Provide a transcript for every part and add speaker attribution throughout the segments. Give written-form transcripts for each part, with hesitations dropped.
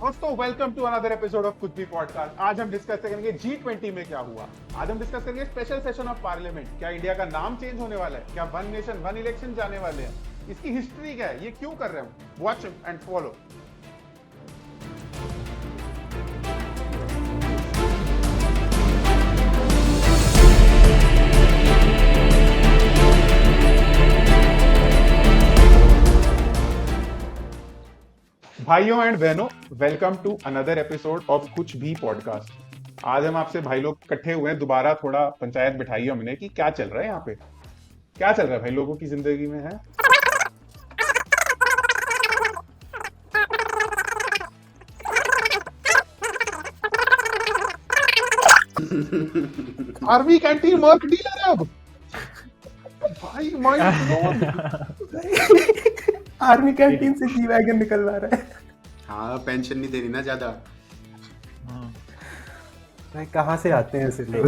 Speaker 1: दोस्तों welcome to another episode of Kuch Bhi podcast. आज हम डिस्कस करेंगे G20 में क्या हुआ। आज हम डिस्कस करेंगे स्पेशल सेशन ऑफ पार्लियामेंट। क्या इंडिया का नाम चेंज होने वाला है? क्या वन नेशन वन इलेक्शन जाने वाले हैं? इसकी हिस्ट्री क्या है? ये क्यों कर रहे हैं? Watch and follow. भाइयों एंड बहनों, welcome to another episode of Kuch Bhi podcast. आज हम आपसे भाई लोग इकट्ठे हुए हैं, दोबारा थोड़ा पंचायत बिठाई हमने कि क्या चल रहा है यहाँ पे, क्या चल रहा है भाई लोगों की जिंदगी में है। आर्मी कैंटीन मर्क डीलर है अब भाई। माइंड
Speaker 2: आर्मी कैंटीन से जी वैगन निकलवा रहा है।
Speaker 3: हाँ, पेंशन नहीं दे रही ना ज्यादा।
Speaker 2: भाई कहाँ से आते हैं ऐसे लोग?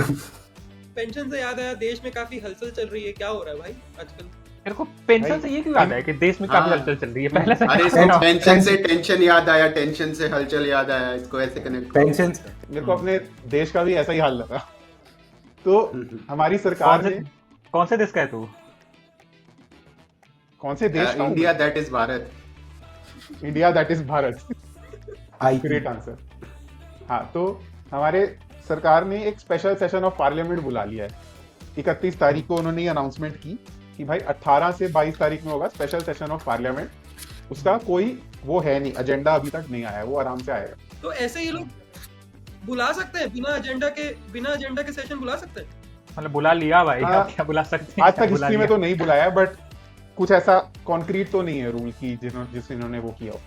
Speaker 4: पेंशन से याद आया, देश में काफी हलचल चल रही है। क्या हो रहा है भाई आजकल?
Speaker 5: मेरे को पेंशन से ये क्यों याद है कि देश में काफी
Speaker 3: हाँ।
Speaker 5: हलचल चल रही है। पहले से
Speaker 3: अरे सिर्फ पेंशन से टेंशन याद आया, टेंशन से हलचल याद आया, इसको ऐसे कनेक्ट
Speaker 2: पेंशन
Speaker 1: मेरे को अपने देश का भी ऐसा ही हाल लगा। तो हमारी सरकार ने
Speaker 5: कौन से देश का है तू?
Speaker 1: कौन से देश का?
Speaker 3: India that is Bharat.
Speaker 1: India that is Bharat.
Speaker 2: I
Speaker 1: great answer. हाँ, तो हमारे सरकार ने एक स्पेशल सेशन ऑफ पार्लियामेंट बुला लिया है। 31 तारीख को उन्होंने ये अनाउंसमेंट की कि भाई 18 से 22 तारीख में होगा स्पेशल सेशन ऑफ पार्लियामेंट। उसका कोई वो है नहीं, एजेंडा अभी तक नहीं आया, वो आराम से आएगा।
Speaker 4: तो ऐसे ये लोग बुला सकते हैं बिना एजेंडा के सेशन बुला सकते हैं।
Speaker 5: मतलब बुला लिया भाई,
Speaker 1: हाँ,
Speaker 5: अब क्या बुला सकते हैं?
Speaker 1: आज तक
Speaker 5: बुला
Speaker 1: हिस्ट्री में
Speaker 5: लिया।
Speaker 1: तो नहीं बुलाया, बट कुछ ऐसा कॉन्क्रीट तो नहीं है रूल की जिन्होंने वो किया हो।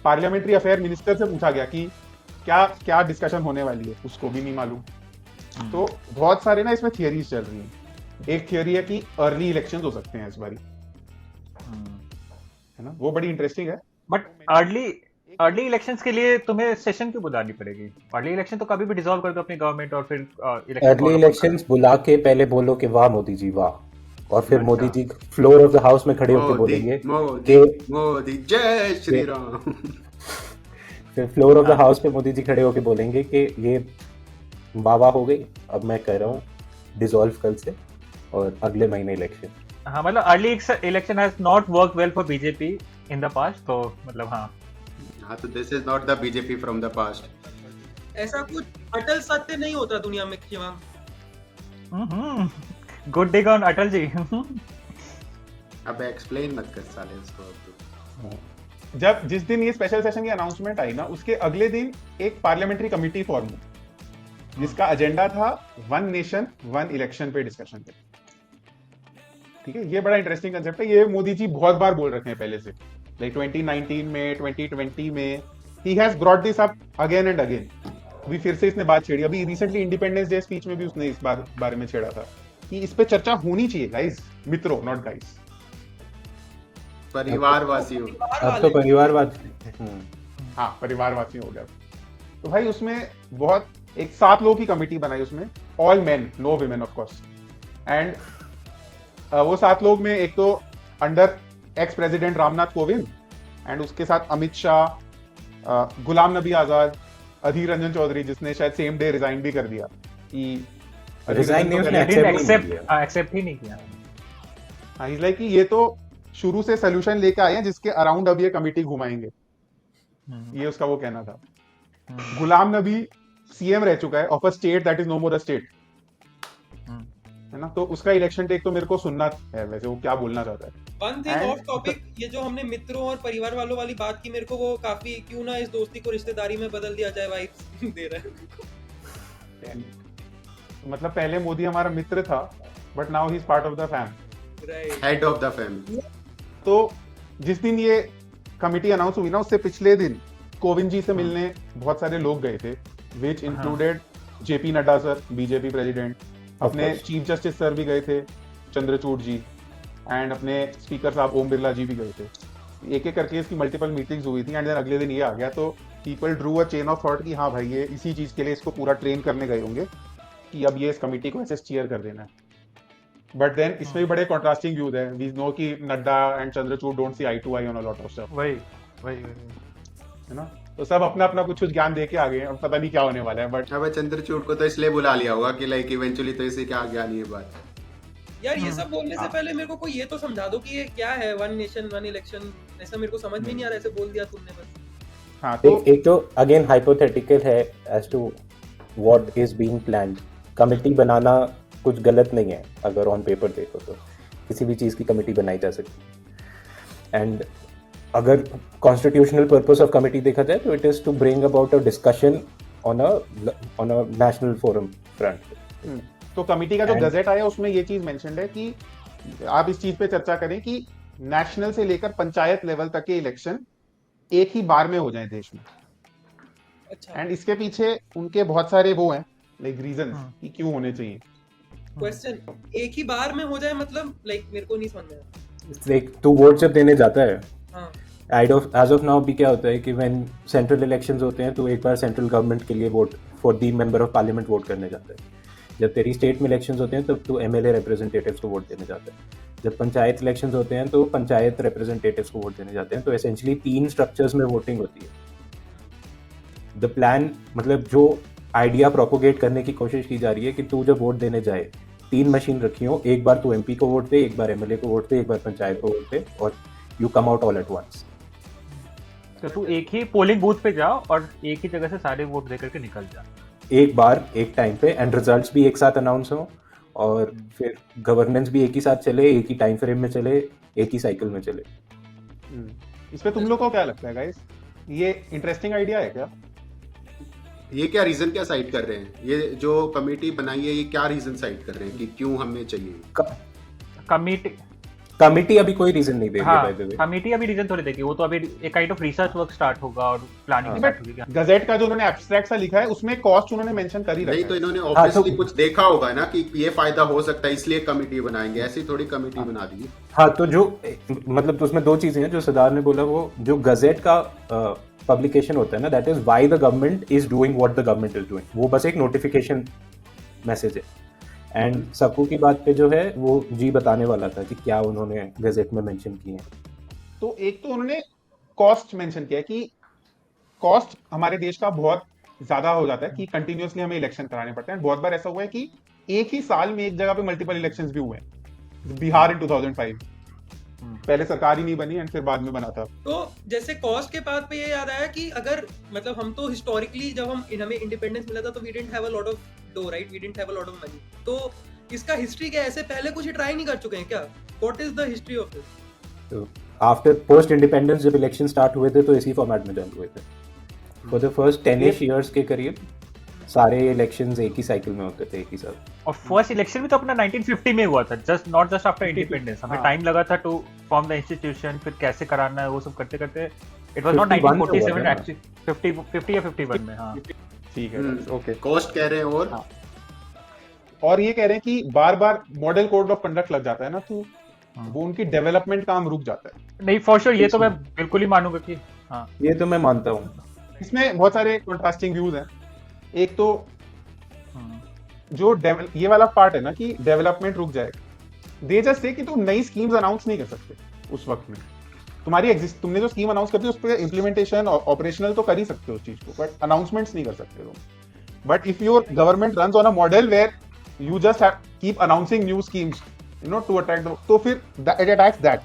Speaker 1: पार्लियामेंट्री अफेयर मिनिस्टर से पूछा गया कि क्या क्या डिस्कशन होने वाली है, उसको भी नहीं मालूम। तो बहुत सारे ना इसमें थियरीज चल रही हैं। एक थियरी है कि अर्ली इलेक्शंस हो सकते हैं इस बारी, है ना, वो बड़ी इंटरेस्टिंग है।
Speaker 5: बट अर्ली इलेक्शंस के लिए तुम्हें सेशन क्यों बुलानी पड़ेगी? अर्ली इलेक्शन तो कभी भी डिसॉल्व कर दो अपनी गवर्नमेंट और फिर
Speaker 2: अर्ली इलेक्शंस बुला के पहले बोलो कि वाह मोदी जी वाह, और फिर
Speaker 3: अच्छा।
Speaker 2: Modi ji floor of the house में खड़े होकर बोलेंगे
Speaker 3: मोदी जय श्री राम।
Speaker 2: फिर फ्लोर ऑफ द हाउस पे मोदी जी खड़े होकर बोलेंगे कि ये वाह हो गई, अब मैं कह रहा हूँ डिसॉल्व कल से और अगले महीने इलेक्शन।
Speaker 5: हाँ, मतलब early election has not work well for BJP in the past. तो मतलब हाँ,
Speaker 3: तो this is not the BJP from the past.
Speaker 4: ऐसा कुछ अटल सत्य नहीं होता दुनिया में।
Speaker 5: Good day on Atal ji.
Speaker 3: अब एक्सप्लेन मत कर साले इसको।
Speaker 1: जब जिस दिन ये स्पेशल सेशन की अनाउंसमेंट आई ना, उसके अगले दिन एक पार्लियामेंट्री कमिटी फॉर्म हुई जिसका एजेंडा था वन नेशन वन इलेक्शन पे डिस्कशन पे। ठीक है, ये बड़ा इंटरेस्टिंग कंसेप्ट है। ये मोदी जी बहुत बार बोल रखे हैं पहले से, लाइक 2019 में, 2020 में। He has brought this up again and again. अभी फिर से इसने बात छेड़ी। अभी रिसेंटली इंडिपेंडेंस डे स्पीच में भी उसने इस बारे में छेड़ा था कि इस पे चर्चा होनी चाहिए गाइस, मित्रों, नॉट गाइस,
Speaker 3: परिवारवासियों।
Speaker 2: अब तो परिवारवाद।
Speaker 1: हाँ, परिवारवासी हो गया। तो भाई उसमें बहुत एक 7 लोगों की कमिटी बनाई, उसमें all men, no women of course. And वो 7 लोग में एक तो under ex president Ramnath Kovind, and उसके साथ अमित शाह, गुलाम नबी आजाद, अधीर रंजन चौधरी, जिसने शायद सेम डे रिजाइन भी कर दिया कि
Speaker 2: रिजाइन नहीं, उसने
Speaker 5: एक्सेप्ट ही नहीं किया।
Speaker 1: हाँ, इज लाइक कि ये तो शुरू से सोल्यूशन लेके आए हैं जिसके अराउंड अब ये कमिटी घुमाएंगे, ये उसका वो कहना था। गुलाम नबी सीएम रह चुका है of a state that is no more a state, है ना। तो उसका इलेक्शन टेक तो मेरे को सुनना है, वैसे वो क्या बोलना चाहता है।
Speaker 4: वन थिंग ऑफ टॉपिक, ये जो हमने मित्रों और परिवार वालों वाली बात की, मेरे को वो काफी, क्यों ना इस दोस्ती को रिश्तेदारी में बदल दिया जाए, वाइब्स दे रहा है।
Speaker 1: मतलब पहले मोदी हमारा मित्र था, but now he is part of the fam,
Speaker 4: right,
Speaker 3: head of the family.
Speaker 1: तो जिस दिन ये कमिटी अनाउंस हुई ना, उससे पिछले दिन कोविंद जी से मिलने बहुत सारे लोग गए थे, which included JP Nadda sir, BJP president, अपने चीफ जस्टिस सर भी गए थे, चंद्रचूड़ जी, एंड अपने स्पीकर साहब ओम बिरला जी भी गए थे। एक एक करके इसकी मल्टीपल मीटिंग्स हुई थी, एंड देन अगले दिन ये आ गया। तो people drew a chain of thought कि हाँ भाई, ये इसी चीज के लिए इसको पूरा ट्रेन करने गए होंगे कि अब ये इस कमिटी को ऐसे स्टीयर कर देना है। बट देन इसमें भी बड़े कॉन्ट्रास्टिंग व्यूज हैं। वी नो कि Nadda and Chandrachud don't see eye to eye on a lot of stuff.
Speaker 5: वही
Speaker 1: है ना। तो सब अपना अपना कुछ कुछ ज्ञान दे के आ गए हैं, अब पता नहीं क्या होने वाला है, बट
Speaker 3: अब चंद्रचूड़ को तो इसलिए बुला लिया होगा कि लाइक इवेंचुअली तो इसे क्या ज्ञान ये बात।
Speaker 4: यार ये सब बोलने से पहले मेरे को कोई ये तो समझा दो कि ये क्या है, वन नेशन वन इलेक्शन, ऐसा मेरे को समझ में नहीं आ रहा, ऐसे बोल दिया तुमने बस।
Speaker 1: हाँ तो
Speaker 2: एक तो अगेन हाइपोथेटिकल है as to what is being planned. Committee बनाना कुछ गलत नहीं है, अगर ऑन पेपर देखो तो किसी भी चीज़ की कमिटी बनाई जा सकती है। एंड अगर कॉन्स्टिट्यूशनल पर्पस ऑफ कमिटी देखा जाए तो it is to bring about a discussion on a national forum front.
Speaker 1: तो कमिटी का जो
Speaker 2: And-
Speaker 1: गजेट आया उसमें ये चीज मेंशन्ड है कि आप इस चीज पे चर्चा करें कि नेशनल से लेकर पंचायत लेवल तक के इलेक्शन एक ही बार में हो जाए देश में।
Speaker 4: अच्छा,
Speaker 1: एंड इसके पीछे उनके बहुत सारे वो हैं लाइक रीजंस कि क्यों होने चाहिए।
Speaker 4: क्वेश्चन एक ही बार में हो जाए मतलब लाइक मेरे को नहीं समझ में आया।
Speaker 2: लाइक तू वोट जब देने जाता है,
Speaker 4: हाँ
Speaker 2: एज ऑफ नाउ भी क्या होता है कि व्हेन सेंट्रल इलेक्शंस होते हैं तो एक बार सेंट्रल गवर्नमेंट के लिए vote for the member of parliament vote करने जाता है। जब तेरी स्टेट में इलेक्शंस होते हैं तब तू एमएलए रिप्रेजेंटेटिव्स को वोट देने जाता है। जब पंचायत इलेक्शंस होते हैं तो पंचायत रिप्रेजेंटेटिव्स को वोट देने जाते हैं। तो एसेंशियली 3 स्ट्रक्चर्स में वोटिंग होती है। द प्लान मतलब जो आइडिया प्रोपोगेट करने की कोशिश की जा रही है कि तू जब वोट देने जाए 3 मशीन रखी हो, एक बार तू एमपी को वोट दे, एक बार एमएलए को वोट दे, एक बार पंचायत को वोट दे, और you come out all at once.
Speaker 5: तो तू एक ही पोलिंग बूथ पे जा और एक ही जगह से सारे वोट दे करके निकल जा।
Speaker 2: एक बार एक टाइम पे, एंड रिजल्ट्स भी एक साथ अनाउंस हो, और फिर गवर्नेंस भी एक ही साथ चले, एक ही टाइम फ्रेम में चले, एक ही साइकिल में चले।
Speaker 1: इस पे तुम लोग को क्या लगता है गाइस, ये इंटरेस्टिंग आइडिया है क्या?
Speaker 3: ये क्या रीजन क्या साइड कर रहे हैं, ये जो कमेटी बनाई है ये क्या रीजन साइड कर रहे हैं कि क्यों हमें चाहिए?
Speaker 5: कमिटी
Speaker 2: अभी कोई रीजन नहीं दे रही है, बाय द वे।
Speaker 5: कमिटी अभी रीजन थोड़ी देगी, वो तो अभी एक kind of research work start होगा और प्लानिंग स्टार्ट होगी।
Speaker 1: गजेट का जो उन्होंने एब्स्ट्रैक्ट सा लिखा है उसमें कॉस्ट उन्होंने मेंशन कर ही रखा
Speaker 3: नहीं
Speaker 1: है।
Speaker 3: तो इन्होंने
Speaker 2: हाँ,
Speaker 3: ऑब्वियसली
Speaker 2: तो-
Speaker 3: कुछ देखा होगा ना कि ये फायदा हो सकता है इसलिए कमेटी बनाएंगे, ऐसी थोड़ी कमेटी बना दी।
Speaker 2: हाँ, तो जो मतलब तो उसमें 2 चीजें हैं जो सिद्धार्थ ने बोला। वो जो गजेट का पब्लिकेशन होता है ना, that is why the government is doing what the government is doing. वो बस एक नोटिफिकेशन मैसेज है। एंड सकू की बात पे जो है वो जी बताने वाला था कि क्या उन्होंने गजेट में मेंशन किए हैं।
Speaker 1: तो एक तो उन्होंने कॉस्ट मेंशन किया कि कॉस्ट हमारे देश का बहुत ज्यादा हो जाता है कि कंटिन्यूअसली हमें इलेक्शन कराने पड़ते हैं। बहुत बार ऐसा हुआ है कि एक ही साल में एक जगह पे मल्टीपल इलेक्शंस भी हुए हैं। बिहार इन 2005 पहले सरकार ही नहीं बनी एंड फिर बाद में बना था।
Speaker 4: तो जैसे कॉस्ट के बात पे ये याद आया कि अगर मतलब हम तो हिस्टोरिकली जब हमें इंडिपेंडेंस मिला था तो we didn't have a lot of dough, right, we didn't have a lot of money. तो इसका हिस्ट्री क्या है, ऐसे पहले कुछ ट्राई नहीं कर चुके हैं क्या? What is the history of this?
Speaker 2: तो आफ्टर पोस्ट इंडिपेंडेंस जब इलेक्शन स्टार्ट हुए थे तो इसी फॉर्मेट में चालू हुए थे। फॉर द फर्स्ट 10 इयर्स के करीब सारे इलेक्शंस एक ही साइकिल में होते थे, एक ही साथ।
Speaker 5: और फर्स्ट इलेक्शन भी तो अपना 1950 में हुआ था, just not just after independence. हमें
Speaker 1: हाँ।
Speaker 5: टाइम लगा था टू फॉर्म द इंस्टीट्यूशन, फिर कैसे कराना है वो सब करते करते इट वाज नॉट
Speaker 2: 51 में हुआ
Speaker 5: 1947
Speaker 2: था।
Speaker 5: एक्चुअली 50 या 51 में। हाँ
Speaker 1: ठीक है, ओके।
Speaker 3: कॉस्ट कह रहे हैं
Speaker 1: और ये कह रहे हैं कि बार बार मॉडल कोड ऑफ कंडक्ट लग जाता है ना, तो वो उनकी डेवलपमेंट काम रुक जाता है।
Speaker 5: नहीं, फॉर श्योर ये तो मैं बिल्कुल ही मानूंगा कि हाँ
Speaker 2: ये तो मैं मानता हूँ।
Speaker 1: इसमें बहुत सारे कंट्रास्टिंग व्यूज हैं। एक तो जो ये वाला पार्ट है ना कि डेवलपमेंट रुक जाएगा, दे जस्ट से कि तुम नई स्कीम्स अनाउंस नहीं कर सकते उस वक्त में। तुमने जो स्कीम अनाउंस कर दी उस पर इम्प्लीमेंटेशन ऑपरेशनल तो कर ही सकते हो उस चीज को, बट अनाउंसमेंट्स नहीं कर सकते तुम। But if your government runs on a model where you just keep announcing new schemes to attract, तो फिर इट अटैक्स दैट।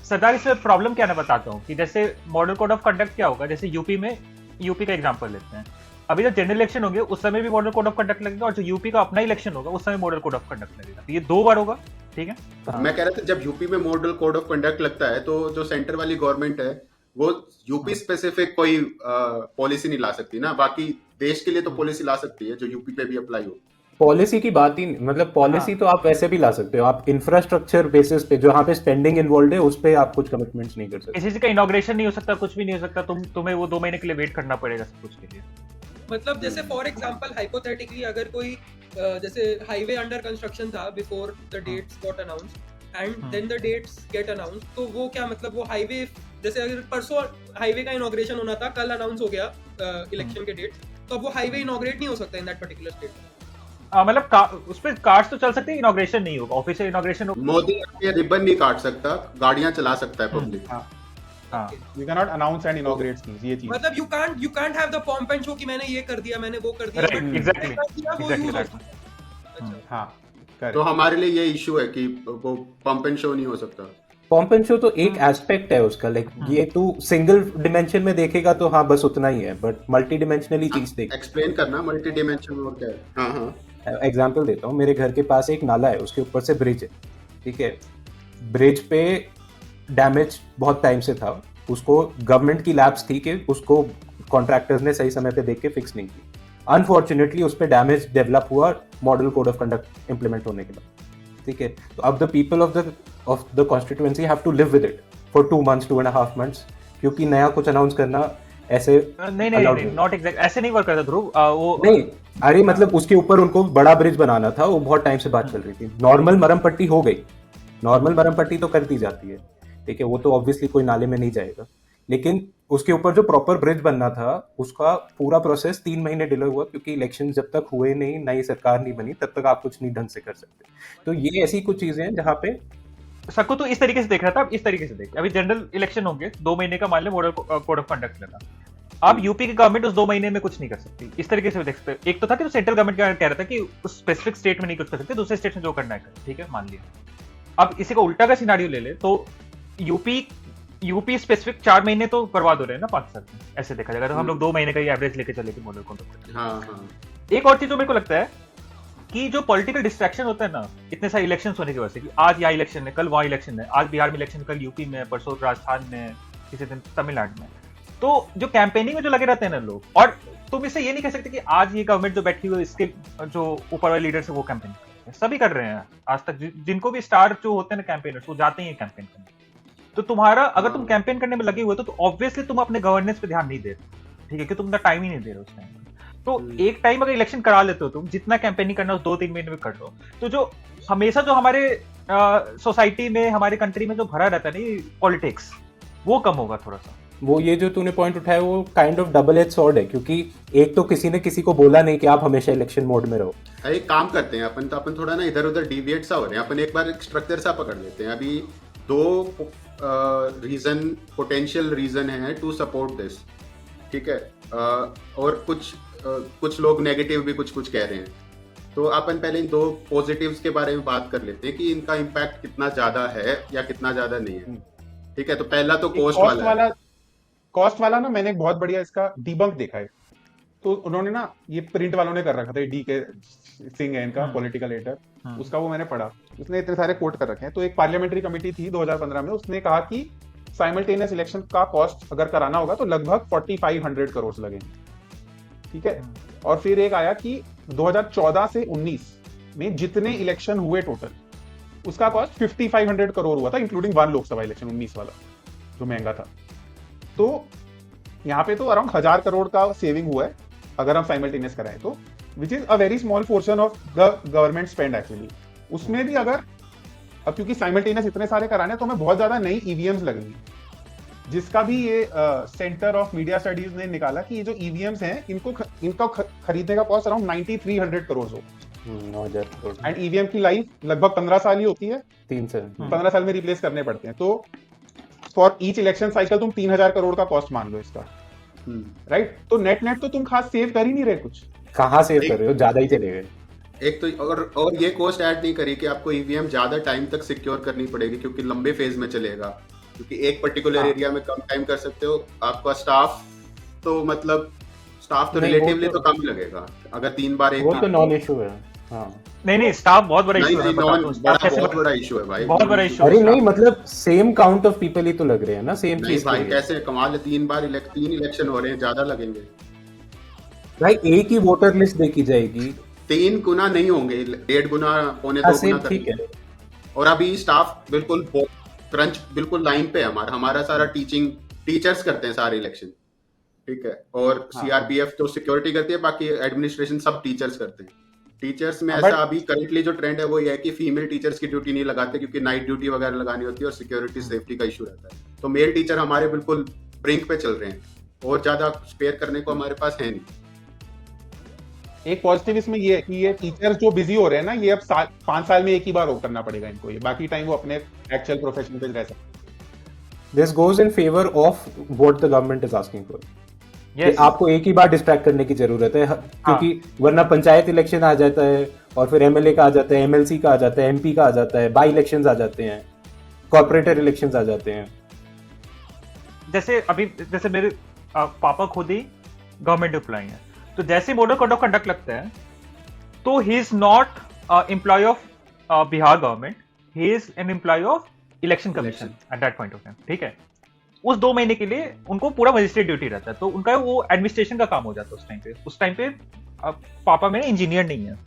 Speaker 5: सरदार, इसमें प्रॉब्लम क्या, मैं बताता हूँ कि जैसे मॉडल कोड ऑफ कंडक्ट क्या होगा। जैसे यूपी का एग्जांपल लेते हैं। अभी जब जनरल इलेक्शन होंगे उस समय भी मॉडल कोड ऑफ कंडक्ट लगेगा, और जो यूपी का अपना इलेक्शन होगा उस समय मॉडल कोड ऑफ कंडक्ट लगेगा। तो ये 2 बार होगा, ठीक है।
Speaker 3: मैं कह रहा था जब यूपी में मॉडल कोड ऑफ कंडक्ट लगता है तो जो सेंटर वाली गवर्नमेंट है वो यूपी स्पेसिफिक कोई पॉलिसी नहीं ला सकती ना, बाकी देश के लिए तो पॉलिसी ला सकती है जो यूपी पे भी अप्लाई हो।
Speaker 2: पॉलिसी की बात ही मतलब पॉलिसी तो आप वैसे भी ला सकते हो। आप इंफ्रास्ट्रक्चर बेसिस पे जहाँ पे स्पेंडिंग इन्वॉल्व है उस पे आप कुछ कमिटमेंट्स नहीं कर सकते।
Speaker 5: किसी का इनॉग्रेशन नहीं हो सकता, कुछ भी नहीं हो सकता। तुम्हें वो 2 महीने के लिए वेट करना पड़ेगा सब कुछ के लिए।
Speaker 4: मतलब जैसे फॉर एग्जांपल हाइपोथेटिकली अगर कोई जैसे हाईवे अंडर कंस्ट्रक्शन था before the dates got announced and then the dates get announced, तो वो क्या मतलब वो हाईवे जैसे अगर परसों हाईवे का इनॉग्रेशन होना था, कल अनाउंस हो गया इलेक्शन के डेट, तो अब वो हाईवे इनॉग्रेट नहीं हो सकता इन दैट पर्टिकुलर स्टेट।
Speaker 5: मतलब उस पर कार्ड्स तो चल सकते हैं, इनॉग्रेशन नहीं होगा, ऑफिशियल इनॉग्रेशन होगा।
Speaker 3: मोदी ये रिबन नहीं काट सकता, गाड़ियां चला सकता है पब्लिक।
Speaker 5: हाँ
Speaker 1: you can not announce and inaugurate things, ये चीज।
Speaker 4: मतलब you can't have the pomp and show कि मैंने ये कर दिया, मैंने वो कर दिया,
Speaker 5: Right,
Speaker 4: but
Speaker 5: exactly,
Speaker 4: मैंने कर दिया, वो
Speaker 5: exactly
Speaker 4: use हो
Speaker 5: that.
Speaker 4: सकता है। अच्छा।
Speaker 1: हाँ
Speaker 3: तो
Speaker 1: करेक्ट।
Speaker 3: हमारे लिए ये इशू है कि वो पंप एंड शो नहीं हो सकता।
Speaker 2: पॉम्प एंड शो तो एक एस्पेक्ट है उसका, लाइक ये तू सिंगल डिमेंशन में देखेगा तो हाँ बस उतना ही है, बट मल्टी डिमेंशनली चीज देख।
Speaker 3: एक्सप्लेन करना मल्टी डिमेंशन और क्या है। हाँ हाँ
Speaker 2: एग्जाम्पल देता हूँ, मेरे घर के पास एक नाला है, उसके ऊपर से ब्रिज है, ठीक है। ब्रिज पे डैमेज बहुत टाइम से था, उसको गवर्नमेंट की लैब्स थी कि उसको कॉन्ट्रैक्टर्स ने सही समय पे देख के फिक्स नहीं की। अनफॉर्चुनेटली उस पर डैमेज डेवलप हुआ model code of conduct implement होने के बाद, ठीक है। तो अब the people of the constituency have to live with it for 2 months 2.5 months, क्योंकि नया कुछ अनाउंस करना ऐसे
Speaker 5: नहीं
Speaker 2: allowed
Speaker 5: नहीं
Speaker 2: नहीं।
Speaker 5: नॉट एग्जैक्ट ऐसे नहीं वर्क करता ध्रुव, वो
Speaker 2: नहीं, अरे मतलब उसके ऊपर उनको बड़ा ब्रिज बनाना था, वो बहुत टाइम से बात चल रही थी। नॉर्मल मरम पट्टी हो गई, नॉर्मल मरम पट्टी तो कर दी जाती है, ठीक है, वो तो ऑब्वियसली कोई नाले में नहीं जाएगा, लेकिन उसके ऊपर जो प्रॉपर ब्रिज बनना था उसका पूरा प्रोसेस 3 महीने डिले हुआ, क्योंकि इलेक्शन जब तक हुए नहीं, नई सरकार नहीं बनी, तब तक आप कुछ नहीं ढंग से कर सकते। तो ये ऐसी कुछ चीजें हैं जहाँ पे
Speaker 5: सबको तो इस तरीके से देख रहा था, अब इस तरीके से देख, अभी जनरल इलेक्शन होंगे 2 महीने का, मान low model code of conduct लगा, अब यूपी की गवर्नमेंट उस 2 महीने में कुछ नहीं कर सकती, इस तरीके से देख सकते। एक तो था कि सेंट्रल गवर्नमेंट का कह रहा था कि उस स्पेसिफिक स्टेट में नहीं कुछ कर सकते, दूसरे स्टेट में जो करना है कर, ठीक है, मान लिया। अब इसी का उल्टा का सिनारियो ले ले तो यूपी स्पेसिफिक 4 महीने तो बर्बाद हो रहे हैं ना 5 साल में, ऐसे देखा जाएगा तो हम लोग 2 महीने का ही एवरेज लेके चले मॉडल कोड।
Speaker 3: हाँ हाँ
Speaker 5: एक और चीज जो मेरे को लगता है कि जो पॉलिटिकल डिस्ट्रैक्शन होता है ना इतने सारे इलेक्शंस होने की वजह से, कि आज यहाँ इलेक्शन है, कल वहाँ इलेक्शन है, आज बिहार में इलेक्शन, कल यूपी में, परसों राजस्थान में, किसी दिन तमिलनाडु में, तो जो कैंपेनिंग में जो लगे रहते हैं ना लोग, और तुम इससे ये नहीं कह सकते कि आज ये गवर्नमेंट जो बैठी हुई है इसके जो ऊपर वाले लीडर्स है वो कैंपेन कर रहे हैं, सभी कर रहे हैं आज तक, जिनको भी स्टार जो होते हैं ना कैंपेनर्स वो जाते ही कैंपेन करने। तो तुम्हारा अगर तुम कैंपेन करने में लगे हुए तो ऑब्वियसली तुम अपने गवर्नेंस पे ध्यान नहीं दे रहे, ठीक है, कि तुम टाइम ही नहीं दे रहे उस टाइम। तो एक टाइम अगर इलेक्शन करा लेते हो तुम, जितना कैंपेनिंग करना उस 2-3 महीने में कर लो, तो जो हमेशा जो हमारे सोसाइटी में, हमारे कंट्री में जो भरा रहता है ना पॉलिटिक्स, वो कम होगा थोड़ा सा।
Speaker 2: वो ये जो तूने पॉइंट उठाया वो kind of double edge sword है, क्योंकि एक तो किसी ने किसी को बोला नहीं कि आप हमेशा इलेक्शन मोड में रहो।
Speaker 3: एक काम करते हैं अपन थोड़ा ना इधर उधर डिविएट सा हो रहे हैं, अपन एक बार एक स्ट्रक्चर सा पकड़ लेते हैं। अभी 2 रीजन, पोटेंशियल रीजन है टू सपोर्ट दिस, ठीक है, और कुछ लोग नेगेटिव भी कुछ कह रहे हैं। तो अपन पहले इन 2 पॉजिटिव्स के बारे में बात कर लेते हैं कि इनका इम्पैक्ट कितना ज्यादा है या कितना ज्यादा नहीं है, ठीक है। तो पहला तो
Speaker 1: कॉस्ट वाला ना, मैंने एक बहुत बढ़िया इसका डिबंक देखा है। तो उन्होंने ना, ये प्रिंट वालों ने कर रखा था, DK सिंह है इनका पॉलिटिकल एडिटर, उसका वो मैंने पढ़ा, उसने इतने सारे कोट कर रखे हैं। तो एक पार्लियामेंट्री कमेटी थी 2015 में, उसने कहा कि साइमल्टेनियस इलेक्शन का कॉस्ट अगर कराना होगा तो लगभग 4500 करोड़ लगेंगे, ठीक है। और फिर एक आया कि 2014 से 19 में जितने इलेक्शन हुए टोटल, उसका कॉस्ट 5500 करोड़ हुआ था, इंक्लूडिंग 1 लोकसभा इलेक्शन 19 वाला जो महंगा था। तो यहाँ पे तो अराउंड 1000 करोड़ का सेविंग हुआ है अगर हम साइमल्टेनियस कराएं तो, which is a very small portion of the government spend actually. उसमें भी अगर, अब क्योंकि साइमल्टेनियस इतने सारे कराने तो हमें बहुत ज्यादा नई ईवीएम्स लगेंगी, जिसका भी ये सेंटर ऑफ मीडिया स्टडीज ने निकाला कि ये जो ईवीएम्स हैं इनका खरीदने का कॉस्ट अराउंड 9300 करोड़ हो।
Speaker 2: 9000 करोड़।
Speaker 1: एंड ईवीएम की लाइफ लगभग 15 साल ही होती है,
Speaker 2: 3 से
Speaker 1: 15 साल में रिप्लेस करने पड़ते हैं। तो फॉर ईच इलेक्शन साइकिल तुम 3000 करोड़ का कॉस्ट मान लो इसका, राइट। तो नेट तो तुम खास सेव कर ही नहीं रहे कुछ।
Speaker 2: कहाँ सेव कर रहे हो, ज्यादा ही चले गए।
Speaker 3: एक तो और ये कॉस्ट ऐड नहीं करी कि आपको ईवीएम ज्यादा टाइम तक सिक्योर करनी पड़ेगी, क्योंकि लंबे फेज में चलेगा, क्योंकि एक पर्टिकुलर एरिया में कम टाइम कर सकते हो। आपका स्टाफ तो रिलेटिवली तो कम लगेगा अगर 3 बार एक,
Speaker 2: वो तो नॉन इशू है। हाँ
Speaker 5: नहीं स्टाफ बहुत बड़ा इशू है,
Speaker 3: बहुत बड़ा इशू है भाई,
Speaker 5: बहुत बड़ा इशू।
Speaker 2: अरे नहीं, मतलब सेम काउंट ऑफ पीपल ही तो लग रहे हैं ना, सेम
Speaker 3: नहीं
Speaker 2: चीज
Speaker 3: भाई, कैसे कमाल, 3 इलेक्शन हो रहे हैं, ज्यादा लगेंगे
Speaker 2: भाई। एक ही वोटर लिस्ट देखी जाएगी,
Speaker 3: 3 गुना नहीं होंगे, 1.5 गुना, 1.25 गुना
Speaker 2: ठीक है।
Speaker 3: और अभी स्टाफ बिल्कुल क्रंच, बिल्कुल लाइन पे है हमारा सारा टीचर्स करते हैं सारे इलेक्शन, ठीक है, और सीआरपीएफ तो सिक्योरिटी करती है, बाकी एडमिनिस्ट्रेशन सब टीचर्स करते हैं। टीचर्स में ऐसा अभी करंटली जो ट्रेंड है वो ये है कि फीमेल टीचर्स की ड्यूटी नहीं लगाते, क्योंकि नाइट ड्यूटी वगैरह लगानी होती है और सिक्योरिटी सेफ्टी का इशू रहता है। तो मेल टीचर हमारे बिल्कुल ब्रिंक पे चल रहे हैं, और ज्यादा स्पेयर करने को हमारे पास है नहीं।
Speaker 1: एक पॉजिटिव इसमें ये है कि ये टीचर्स जो बिजी हो रहे हैं ना, ये अब 5 साल में एक ही बार करना पड़ेगा इनको, ये बाकी टाइम वो अपने एक्चुअल प्रोफेशन पे रह सकते हैं।
Speaker 2: This goes in favour of what the government is asking for.
Speaker 5: Yes.
Speaker 2: आपको एक ही बार डिस्ट्रैक्ट करने की जरूरत है, क्योंकि वरना पंचायत इलेक्शन आ जाता है और फिर एमएलए का आ जाता है, एमएलसी का आ जाता है, एमपी का आ जाता है, बाई इलेक्शंस आ जाते हैं, कॉर्पोरेटर इलेक्शंस आ जाते हैं।
Speaker 5: जैसे मेरे पापा खुद ही गवर्नमेंट एम्प्लॉय हैं, तो जैसे मॉडल कोड ऑफ कंडक्ट लगता है तो he is not employee of Bihar government, he is an employee of election commission at that point of time. ठीक है, उस 2 महीने के लिए उनको पूरा मजिस्ट्रेट ड्यूटी रहता है, तो उनका वो एडमिनिस्ट्रेशन का काम हो जाता है उस टाइम पे पापा मेरे इंजीनियर नहीं है,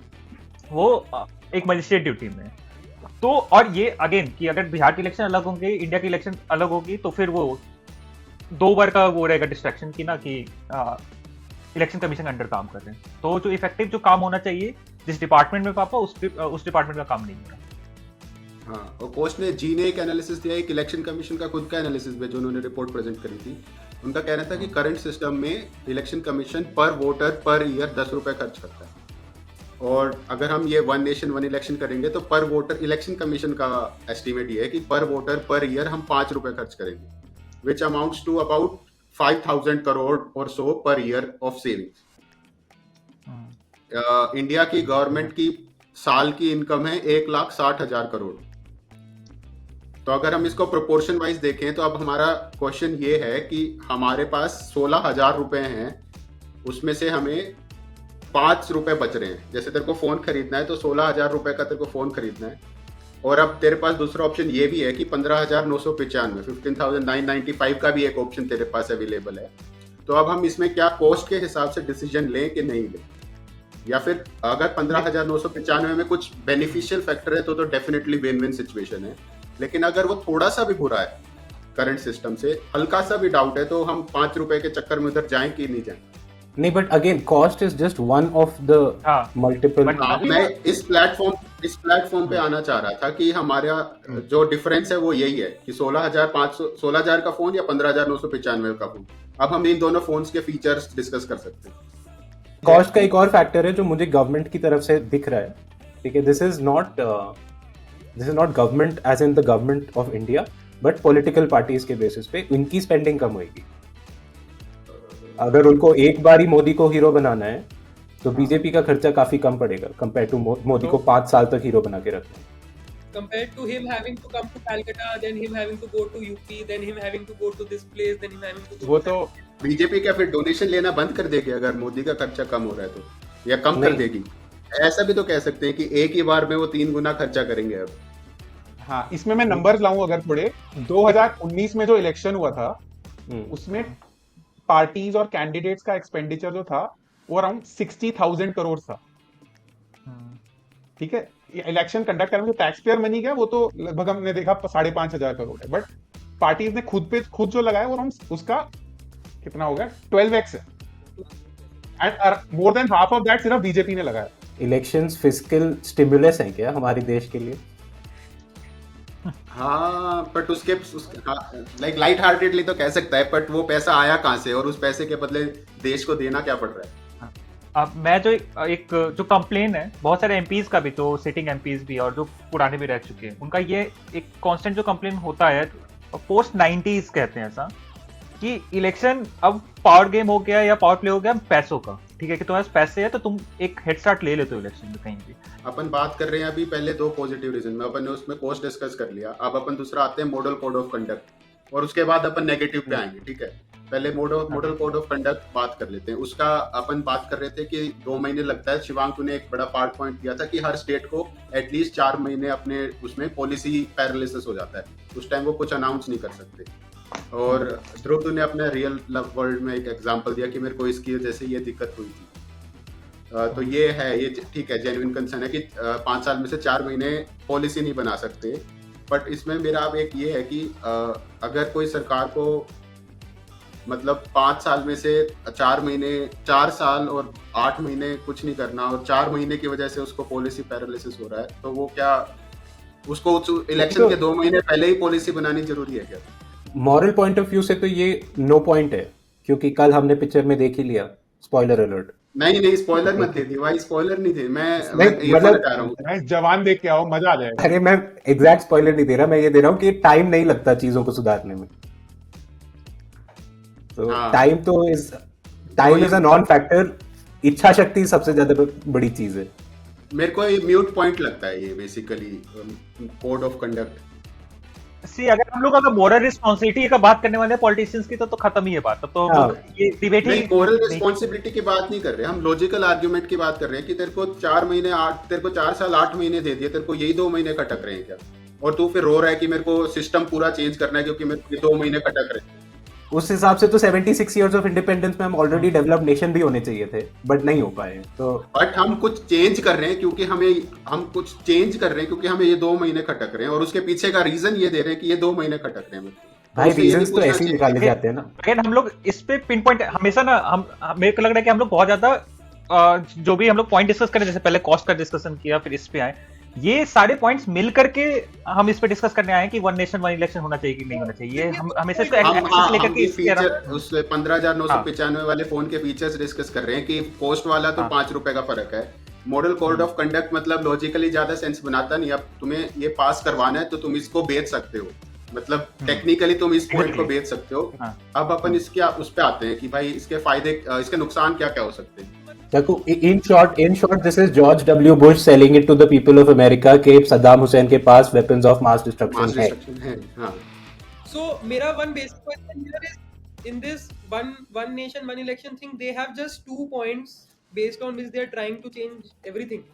Speaker 5: वो एक मजिस्ट्रेट ड्यूटी में है। तो और ये अगेन कि अगर बिहार के इलेक्शन अलग होंगे, इंडिया की इलेक्शन अलग होगी, तो फिर वो 2 बार का वो रहेगा डिस्ट्रैक्शन की ना, कि इलेक्शन कमीशन के अंडर काम कर रहे हैं। तो जो इफेक्टिव जो काम होना चाहिए जिस डिपार्टमेंट में पापा, उस डिपार्टमेंट का काम नहीं हो रहा।
Speaker 3: हाँ, और कोच ने जी ने एक एनालिसिस दिया, एक इलेक्शन कमीशन का खुद का एनालिसिस भी जो उन्होंने रिपोर्ट प्रेजेंट करी थी। उनका कहना था कि करंट सिस्टम में इलेक्शन कमीशन पर वोटर पर ईयर 10 रुपए खर्च करता है, और अगर हम ये 1 नेशन 1 इलेक्शन करेंगे तो पर वोटर, इलेक्शन कमीशन का एस्टिमेट ये है कि पर वोटर पर ईयर हम 5 रुपए खर्च करेंगे, which amounts to about 5,000 crore और so per year of savings. India की गवर्नमेंट की साल की इनकम है 1,60,000 करोड़। तो अगर हम इसको प्रोपोर्शन वाइज देखें तो अब हमारा क्वेश्चन ये है कि हमारे पास 16,000 रुपए हैं, उसमें से हमें 5 रुपए बच रहे हैं। जैसे तेरे को फोन खरीदना है तो 16,000 रुपए का तेरे को फोन खरीदना है, और अब तेरे पास दूसरा ऑप्शन ये भी है कि 15,995 15,995 का भी एक ऑप्शन तेरे पास अवेलेबल है। तो अब हम इसमें क्या कॉस्ट के हिसाब से डिसीजन लें कि नहीं लें, या फिर अगर 15,995 में कुछ बेनिफिशियल फैक्टर है तो डेफिनेटली विन विन सिचुएशन है, लेकिन अगर वो थोड़ा सा भी बुरा है करंट सिस्टम से, हल्का सा भी डाउट है, तो हम 5 रुपए के चक्कर में उधर जाएं कि नहीं जाएं।
Speaker 2: नहीं, but again cost is just one of the multiple.
Speaker 3: मैं इस प्लेटफॉर्म पे आना चाह रहा था कि हमारा जो डिफरेंस है वो यही है कि 16,000 का फोन या 15,995 का फोन। अब हम इन दोनों फोन्स के फीचर्स डिस्कस कर सकते हैं।
Speaker 2: कॉस्ट का एक और फैक्टर है जो मुझे गवर्नमेंट की तरफ से दिख रहा है, ठीक है। This is not government as in the government of India, but political parties के बेसिस पे उनकी स्पेंडिंग कम होगी। अगर उनको एक बार ही मोदी को हीरो बनाना है तो बीजेपी का खर्चा काफी कम पड़ेगा कंपेयर टू मोदी को 5 साल तक हीरो बना के रखना है।
Speaker 4: Compared to him having to come to Calcutta, then him having to go to UP, then him having to go to this place, then him having to go
Speaker 1: वो
Speaker 4: to
Speaker 1: तो
Speaker 3: BJP क्या फिर donation लेना बंद कर देगी अगर मोदी का खर्चा कम हो रहा है तो, या कम कर देगी? ऐसा भी तो कह सकते हैं कि एक ही बार में वो 3 गुना खर्चा करेंगे अब।
Speaker 1: हाँ, इसमें मैं नंबर्स लाऊं अगर थोड़े। 2019 में जो इलेक्शन हुआ था उसमें पार्टीज और कैंडिडेट्स का एक्सपेंडिचर जो था वो अराउंड 60,000 करोड़ था। ठीक है, इलेक्शन कंडक्ट करने में जो टैक्स पेयर मनी गया वो तो लगभग हमने देखा 5,500 करोड़ है, बट पार्टीज ने खुद जो लगाया वो अराउंड उसका कितना हो गया 12x है, and more than half of that सिर्फ बीजेपी ने लगाया।
Speaker 2: इलेक्शंस फिस्कल स्टिमुलस हैं क्या हमारे देश के लिए?
Speaker 3: हाँ, बट उसके लाइक लाइट हार्टेडली तो कह सकता है, बट वो पैसा आया कहाँ से और उस पैसे के बदले देश को देना क्या पड़ रहा है?
Speaker 5: अब मैं जो एक जो कंप्लेन है बहुत सारे एमपीज का भी, तो सिटिंग एमपीज भी और जो पुराने भी रह चुके हैं, उनका ये एक कांस्टेंट जो कंप्लेन होता है पोस्ट 90s कहते हैं ऐसा, कि इलेक्शन अब पावर गेम हो गया या पावर प्ले हो गया पैसों का। ठीक है कि तुम्हारे पास पैसे है तो तुम एक हेड स्टार्ट ले लेते हो इलेक्शन में कहीं भी। अपन
Speaker 3: बात कर रहे हैं अभी पहले 2 पॉजिटिव रीजन में, अपन ने उसमें कॉस्ट डिस्कस कर लिया। अब अपन दूसरा आते हैं मॉडल कोड ऑफ कंडक्ट, और उसके बाद अपन नेगेटिव पे आएंगे। ठीक है, पहले मॉडल कोड ऑफ कंडक्ट बात कर लेते हैं। उसका अपन बात कर रहे थे कि 2 महीने लगता है। शिवांग तूने एक बड़ा पार्ट पॉइंट दिया था कि हर स्टेट को एटलीस्ट 4 महीने अपने उसमें पॉलिसी पैरालिसिस हो जाता है, उस टाइम वो कुछ अनाउंस नहीं कर सकते। और ध्रुव तूने अपने रियल वर्ल्ड में एक एग्जांपल दिया कि मेरे को इसकी वजह से ये दिक्कत हुई थी। तो ये है, ये ठीक है, जेन्युइन कंसर्न है कि 5 साल में से 4 महीने पॉलिसी नहीं बना सकते। बट इसमें मेरा अब एक ये है कि अगर कोई सरकार को मतलब 5 साल में से 4 साल और 8 महीने कुछ नहीं करना, और 4 महीने की वजह से उसको पॉलिसी पैरालिसिस हो रहा है, तो वो क्या उसको इलेक्शन के 2 महीने पहले ही पॉलिसी बनानी जरूरी है क्या?
Speaker 2: मॉरल पॉइंट ऑफ व्यू से तो ये नो पॉइंट है, क्योंकि कल हमने पिक्चर में देख ही लिया। Spoiler alert.
Speaker 3: नहीं स्पॉइलर मत दे दी भाई, स्पॉइलर नहीं थे। मैं
Speaker 2: मतलब
Speaker 3: चाह रहा हूँ
Speaker 1: मैं जवान देख के आओ, मजा आ जाएगा।
Speaker 2: अरे मैं एग्जैक्ट स्पॉइलर नहीं दे रहा, मैं ये दे रहा हूँ कि टाइम नहीं लगता चीजों को सुधारने में। तो
Speaker 3: हाँ।
Speaker 2: Time is a non factor. इच्छा शक्ति सबसे ज्यादा बड़ी चीज है।
Speaker 3: मेरे को ये म्यूट पॉइंट लगता है ये बेसिकली कोड ऑफ कंडक्ट।
Speaker 5: सी अगर मोरल रिस्पॉन्सिबिलिटी का बात करने वाले हैं पॉलिटिशियंस की तो खत्म ही है बात। तो
Speaker 2: हाँ।
Speaker 5: ये डिबेट ही
Speaker 3: नहीं, मोरल रिस्पॉन्सिबिलिटी की बात नहीं कर रहे, हम लॉजिकल आर्ग्यूमेंट की बात कर रहे हैं कि तेरे को 4 साल 8 महीने दे दिए, तेरे को यही 2 महीने खटक रहे हैं क्या? और तू फिर रो रहा है कि मेरे को सिस्टम पूरा चेंज करना है क्योंकि मेरे को ये 2 महीने खटक रहे हैं।
Speaker 2: उस हिसाब से तो 76 इयर्स ऑफ इंडिपेंडेंस में हम ऑलरेडी डेवलप्ड नेशन भी होने चाहिए थे, बट नहीं हो पाए। तो
Speaker 3: बट हम कुछ चेंज कर रहे हैं क्योंकि हमें ये 2 महीने खटक रहे हैं, और उसके पीछे का रीजन ये दे रहे हैं कि ये 2 महीने खटक रहे हैं।
Speaker 2: भाई
Speaker 3: उससे ये
Speaker 2: रीजंस
Speaker 3: नहीं
Speaker 2: तो
Speaker 3: पूछना
Speaker 2: ऐसे ही
Speaker 3: चाहिए।
Speaker 2: निकाले जाते हैं ना।
Speaker 5: अगेन हम लोग इस पे पिन पॉइंट हमेशा ना मेरे को लग रहा है कि हम लोग बहुत ज्यादा जो भी हम लोग पॉइंट डिस्कस करें, जैसे पहले कॉस्ट का डिस्कशन किया, फिर इस पे आए, ये सारे पॉइंट्स मिल करके हम इस पे डिस्कस करने आए कि 1 नेशन 1 इलेक्शन होना चाहिए कि नहीं होना चाहिए। हम हमेशा इसको एक्सेस लेकर के इसके
Speaker 3: फीचर उस 15,995 वाले फोन के फीचर्स डिस्कस कर रहे हैं कि कॉस्ट वाला तो 5 रुपए का फर्क है। मॉडल कोड ऑफ कंडक्ट मतलब लॉजिकली ज्यादा सेंस बनाता नहीं। अब तुम्हें ये पास करवाना है तो तुम इसको बेच सकते हो, मतलब टेक्निकली तुम इस पॉइंट को बेच सकते हो। अब अपन इसके उस पे आते हैं कि भाई इसके फायदे इसके नुकसान क्या क्या हो सकते हैं।
Speaker 2: देखो, in short, this is George W. Bush selling it to the people of America कि सद्दाम हुसैन के पास weapons of mass destruction है।
Speaker 3: हाँ।
Speaker 4: So मेरा one basic question here is in this one nation one election thing they have just 2 points based on which they are trying to change everything.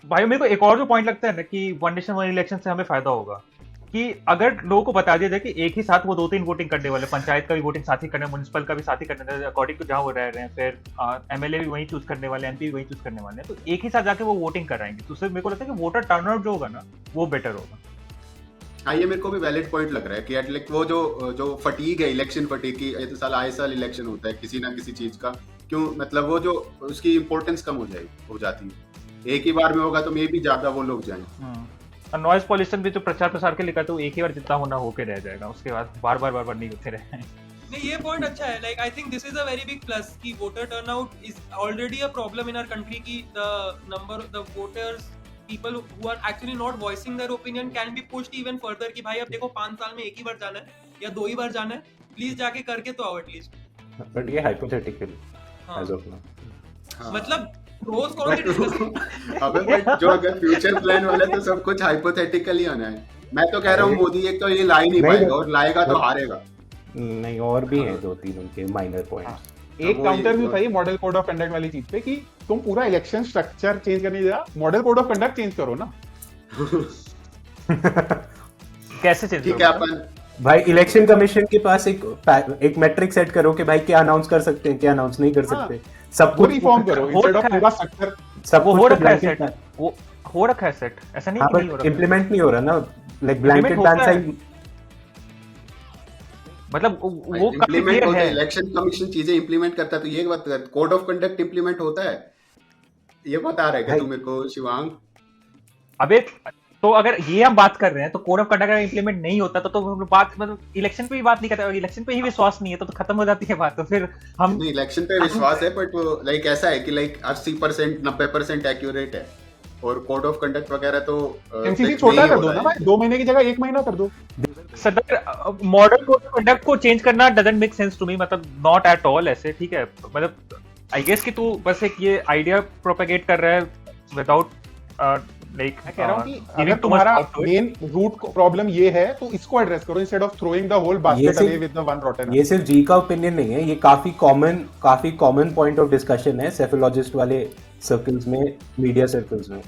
Speaker 5: भाई मेरे को एक और जो पॉइंट लगता है ना कि 1 नेशन 1 इलेक्शन से हमें फायदा होगा कि अगर लोगों को बता दिया जाए कि एक ही साथ वो 2-3 वोटिंग करने वाले, पंचायत का भी वोटिंग साथ ही करना, म्युनिसिपल का भी साथ ही करने वाले, अकॉर्डिंग टू जहां वो रह रहे हैं, फिर एमएलए भी वही चूज करने वाले, एमपी भी वही चूज करने वाले हैं, तो एक ही साथ जाके वो वोटिंग कराएंगे। तो उससे मेरे को लगता है कि वोटर टर्नआउट जो होगा ना वो बेटर होगा।
Speaker 3: हाँ, ये मेरे को भी वैलिड पॉइंट लग रहा है कि एटलीस्ट वो जो फटीग है, इलेक्शन फटीग की, ये तो साल आए साल इलेक्शन होता है किसी ना किसी चीज का, क्यों मतलब वो जो उसकी इंपॉर्टेंस कम हो जाती है। एक ही बार में होगा तो मे भी ज्यादा वो लोग जाएं।
Speaker 5: और नॉइज पॉल्यूशन भी जो प्रचार प्रसार के लिए करते हो एक ही बार जितना होना होके रह जाएगा, उसके बाद बार बार नहीं होते रहे।
Speaker 4: नहीं, ये पॉइंट अच्छा है। Like I think this is a very big plus कि voter turnout is already a problem in our country की the voters people who are actually not voicing their opinion can be pushed even further कि भाई अब देखो 5 साल में एक ही बार जाना है या 2 ही बार जाना है, प्लीज जाके करके तो आओ एटलीस्ट।
Speaker 2: बट ये हाइपोथेटिकल एज ऑफ नाउ,
Speaker 4: मतलब रोज कौन सी डिस्कस
Speaker 3: अबे बट जो अगर फ्यूचर प्लान वाला तो सब कुछ हाइपोथेटिकल ही होना है। मैं तो कह रहा हूँ मोदी एक तो ये ला ही नहीं पाएगा, और लाएगा तो हारेगा।
Speaker 2: नहीं और भी हैं 2-3 उनके माइनर पॉइंट्स।
Speaker 1: एक काउंटर भी था ये मॉडल कोड ऑफ कंडक्ट वाली चीज पे कि तुम पूरा इलेक्शन स्ट्रक्चर चेंज करने जा, model code of conduct change करो ना।
Speaker 5: कैसे चेंज?
Speaker 3: ठीक है, अपन
Speaker 2: भाई इलेक्शन कमीशन के पास एक मैट्रिक सेट करो कि भाई क्या अनाउंस कर सकते हैं, क्या अनाउंस नहीं कर सकते, सब
Speaker 1: वो
Speaker 2: कुछ
Speaker 1: रिफॉर्म करो इंस्टेड ऑफ पूरा स्ट्रक्चर।
Speaker 2: सब
Speaker 5: वो
Speaker 2: कुछ
Speaker 5: हो
Speaker 2: तो
Speaker 5: रखा है
Speaker 2: blanket
Speaker 5: सेट, वो हो रखा है सेट, ऐसा नहीं
Speaker 2: हाँ,
Speaker 5: कि नहीं हो
Speaker 2: बट
Speaker 5: रखा।
Speaker 2: इम्प्लीमेंट नहीं हो रहा ना, लाइक ब्लैंकेट
Speaker 5: होता
Speaker 2: बैन
Speaker 5: है।
Speaker 2: साइन।
Speaker 5: मतलब वो काफी
Speaker 3: इम्प्लीमेंट
Speaker 5: क्लियर
Speaker 3: होता है,
Speaker 5: है।
Speaker 3: इलेक्शन कमीशन चीजें इम्प्लीमेंट करता है, तो ये बात कोड ऑफ कंडक्ट इम्प्लीमेंट होता है, ये बता रहे क्या
Speaker 2: भाई-
Speaker 3: तू मेरे को शिवांग?
Speaker 5: अबे तो अगर ये हम बात कर रहे हैं तो कोड ऑफ कंडक्ट अगर इम्प्लीमेंट नहीं होता तो हम लोग बात मतलब इलेक्शन पे भी बात नहीं करते, और इलेक्शन पे ही विश्वास नहीं है तो खत्म हो जाती है बात। तो फिर हम
Speaker 3: नहीं, इलेक्शन पे विश्वास है, बट वो लाइक ऐसा है कि लाइक 80% 90% एक्यूरेट है, और कोड ऑफ कंडक्ट वगैरह तो
Speaker 1: एमसीसी छोटा कर दो ना भाई, 2 महीने की जगह 1 महीना कर दो।
Speaker 5: सदर मॉडल कोड ऑफ कंडक्ट को चेंज करना doesn't make sense to me, मतलब नॉट एट ऑल ऐसे। ठीक है, मतलब आई गेस कि तू बस एक ये आइडिया प्रोपेगेट कर रहा है विदाउट लाइक
Speaker 1: मैं कह रहा हूँ कि अगर तुम्हारा मेन रूट प्रॉब्लम ये है तो इसको एड्रेस करो instead of throwing the whole basket away with the one rotten.
Speaker 2: ये सिर्फ जी का ओपिनियन नहीं है, ये काफी कॉमन पॉइंट ऑफ डिस्कशन है सेफोलॉजिस्ट वाले सर्कल्स में, मीडिया सर्कल्स में।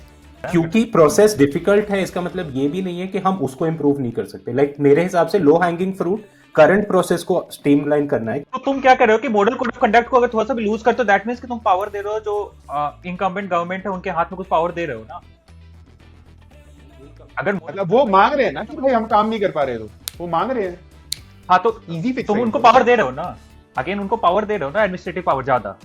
Speaker 2: क्योंकि प्रोसेस डिफिकल्ट है, इसका मतलब ये भी नहीं है कि हम उसको इम्प्रूव नहीं कर सकते। लाइक मेरे हिसाब से low hanging fruit current process को स्ट्रीमलाइन करना है।
Speaker 5: तो तुम क्या कर रहे हो कि मॉडल कोड ऑफ कंडक्ट को अगर थोड़ा सा भी लूज करते हो, दैट मींस कि तुम पावर दे रहे हो जो इनकम्बेंट गवर्नमेंट है उनके हाथ में कुछ पावर दे रहे हो ना। अगर
Speaker 1: मतलब वो मांग रहे हैं ना कि भाई हम काम नहीं कर पा रहे, तो वो मांग रहे हैं।
Speaker 5: हाँ तो
Speaker 1: इजी फिक्स
Speaker 5: तुम उनको पावर दे रहे हो ना, अगेन उनको पावर दे रहे हो ना, एडमिनिस्ट्रेटिव पावर ज्यादा।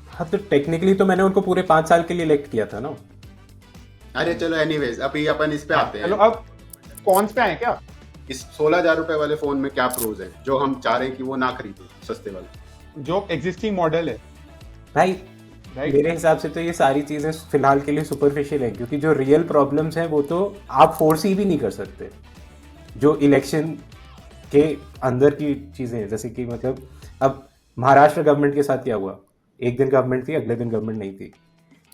Speaker 2: हाँ तो टेक्निकली तो मैंने उनको पूरे 5 साल के लिए इलेक्ट किया था ना।
Speaker 3: अरे चलो एनीवेज, अभी अपन इस पे आते हैं।
Speaker 1: चलो अब कौन पे आए क्या?
Speaker 3: इस 16,000 रुपए वाले फोन में क्या प्रोज है जो हम चाह रहे हैं कि वो ना खरीदे सस्ते वाले?
Speaker 1: जो एग्जिस्टिंग मॉडल है
Speaker 2: भाई
Speaker 1: Right.
Speaker 2: मेरे हिसाब से तो ये सारी चीजें फिलहाल के लिए सुपरफिशियल है, क्योंकि जो रियल प्रॉब्लम्स हैं वो तो आप फोर्स ही भी नहीं कर सकते। जो इलेक्शन के अंदर की चीजें हैं, जैसे कि मतलब अब महाराष्ट्र गवर्नमेंट के साथ क्या हुआ, एक दिन गवर्नमेंट थी, अगले दिन गवर्नमेंट नहीं थी।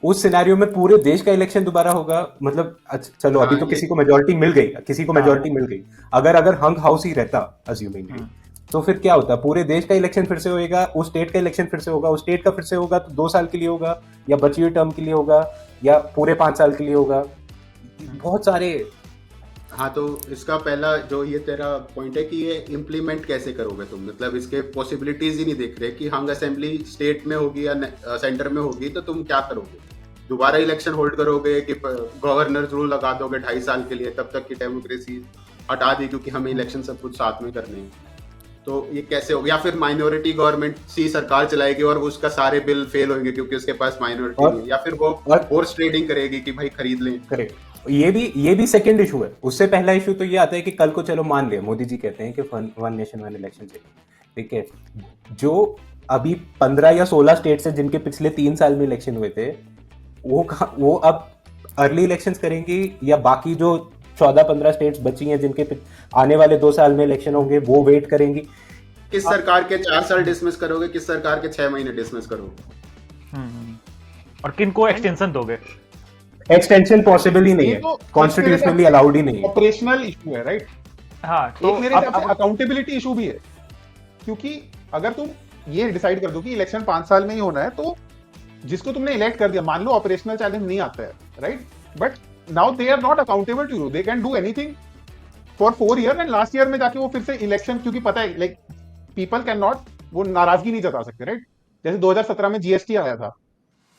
Speaker 2: उस सिनेरियो में पूरे देश का इलेक्शन दोबारा होगा, मतलब चलो अभी तो किसी को मेजोरिटी मिल गई, किसी को मेजोरिटी मिल गई, अगर हंग हाउस ही रहता अज्यूमिंगली, तो फिर क्या होता, पूरे देश का इलेक्शन फिर से होएगा, उस स्टेट का इलेक्शन फिर से होगा, उस स्टेट का फिर से होगा तो 2 साल के लिए होगा, या बची हुई टर्म के लिए होगा, या पूरे 5 साल के लिए होगा, बहुत सारे।
Speaker 3: हाँ, तो इसका पहला जो ये तेरा पॉइंट है कि ये इम्प्लीमेंट कैसे करोगे तुम, मतलब इसके पॉसिबिलिटीज ही नहीं देख रहे कि हंग असेंबली स्टेट में होगी या सेंटर में होगी, तो तुम क्या करोगे? दोबारा इलेक्शन होल्ड करोगे कि गवर्नर रूल लगा दोगे 2.5 साल के लिए, तब तक की डेमोक्रेसी हटा दी क्योंकि हमें इलेक्शन सब कुछ साथ में करने हैं, तो ये कैसे होगा? या फिर माइनॉरिटी गवर्नमेंट सी सरकार चलाएगी और उसका सारे बिल फेल होंगे क्योंकि उसके पास माइनॉरिटी नहीं है, या फिर वो फोर्स ट्रेडिंग करेगी कि भाई खरीद लें।
Speaker 2: करेक्ट, ये भी सेकंड इशू है। उससे पहला इशू तो ये आता है कि कल को चलो मान लिया मोदी जी कहते हैं कि 1 नेशन 1 इलेक्शन चाहिए, ठीक है, जो अभी 15 या 16 स्टेट्स हैं जिनके पिछले 3 साल में इलेक्शन हुए थे, वो अब अर्ली इलेक्शंस करेंगी, या बाकी जो 14-15 स्टेट्स बची हैं जिनके आने वाले 2 साल में इलेक्शन होंगे वो वेट करेंगी?
Speaker 3: किस सरकार के 4 साल डिसमिस करोगे, किस सरकार के 6 महीने डिसमिस करोगे,
Speaker 5: और किन को एक्सटेंशन दोगे?
Speaker 2: एक्सटेंशन पॉसिबल ही नहीं है, कॉन्स्टिट्यूशनली अलाउड ही नहीं है,
Speaker 1: ऑपरेशनल इशू है, राइट?
Speaker 5: हाँ,
Speaker 1: तो मेरे हिसाब से अकाउंटेबिलिटी इशू भी है, क्योंकि अगर तुम ये डिसाइड कर दो कि इलेक्शन 5 साल में ही होना है, तो जिसको तुमने इलेक्ट कर दिया, मान लो ऑपरेशनल चैलेंज नहीं आता है, right, but now they are not accountable to you, they can do anything for 4 year and last year में जाके वो फिर से इलेक्शन, क्योंकि पता है लाइक पीपल कैन नॉट, वो नाराजगी नहीं जता सकते, राइट? जैसे 2017 में जीएसटी आया था,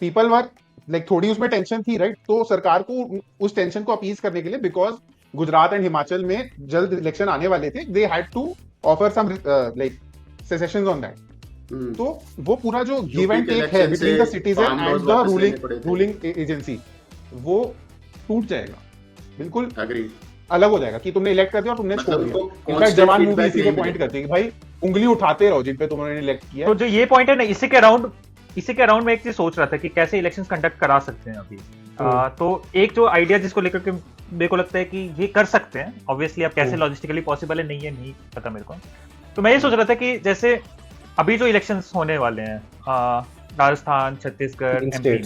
Speaker 1: पीपल वर लाइक थोड़ी उसमें टेंशन थी, राइट? तो सरकार को उस टेंशन को अपीज करने के लिए, बिकॉज गुजरात एंड हिमाचल में जल्द इलेक्शन आने वाले थे, they had to offer some like concessions on that, तो वो पूरा जो गिव एंड टेक है between the citizen and the ruling agency, वो टूट जाएगा, बिल्कुल
Speaker 3: एग्री,
Speaker 1: अलग हो जाएगा कि तुमने इलेक्ट कर दिया और तुमने छोड़
Speaker 3: मतलब
Speaker 1: दिया। इनफैक्ट जवान मूवी इसी पे पॉइंट करती है कि भाई उंगली उठाते रहो जिन पे तुमने इलेक्ट किया।
Speaker 5: तो जो ये पॉइंट है ना, इसी के अराउंड में एक चीज सोच रहा था कि कैसे इलेक्शंस कंडक्ट करा सकते हैं अभी। तो एक जो आइडिया जिसको लेकर के मेरे को लगता है कि ये कर सकते हैं, ऑब्वियसली अब कैसे लॉजिस्टिकली पॉसिबल है नहीं पता मेरे को। तो मैं ये सोच रहा था कि जैसे अभी जो इलेक्शंस होने वाले हैं राजस्थान, छत्तीसगढ़, एमपी,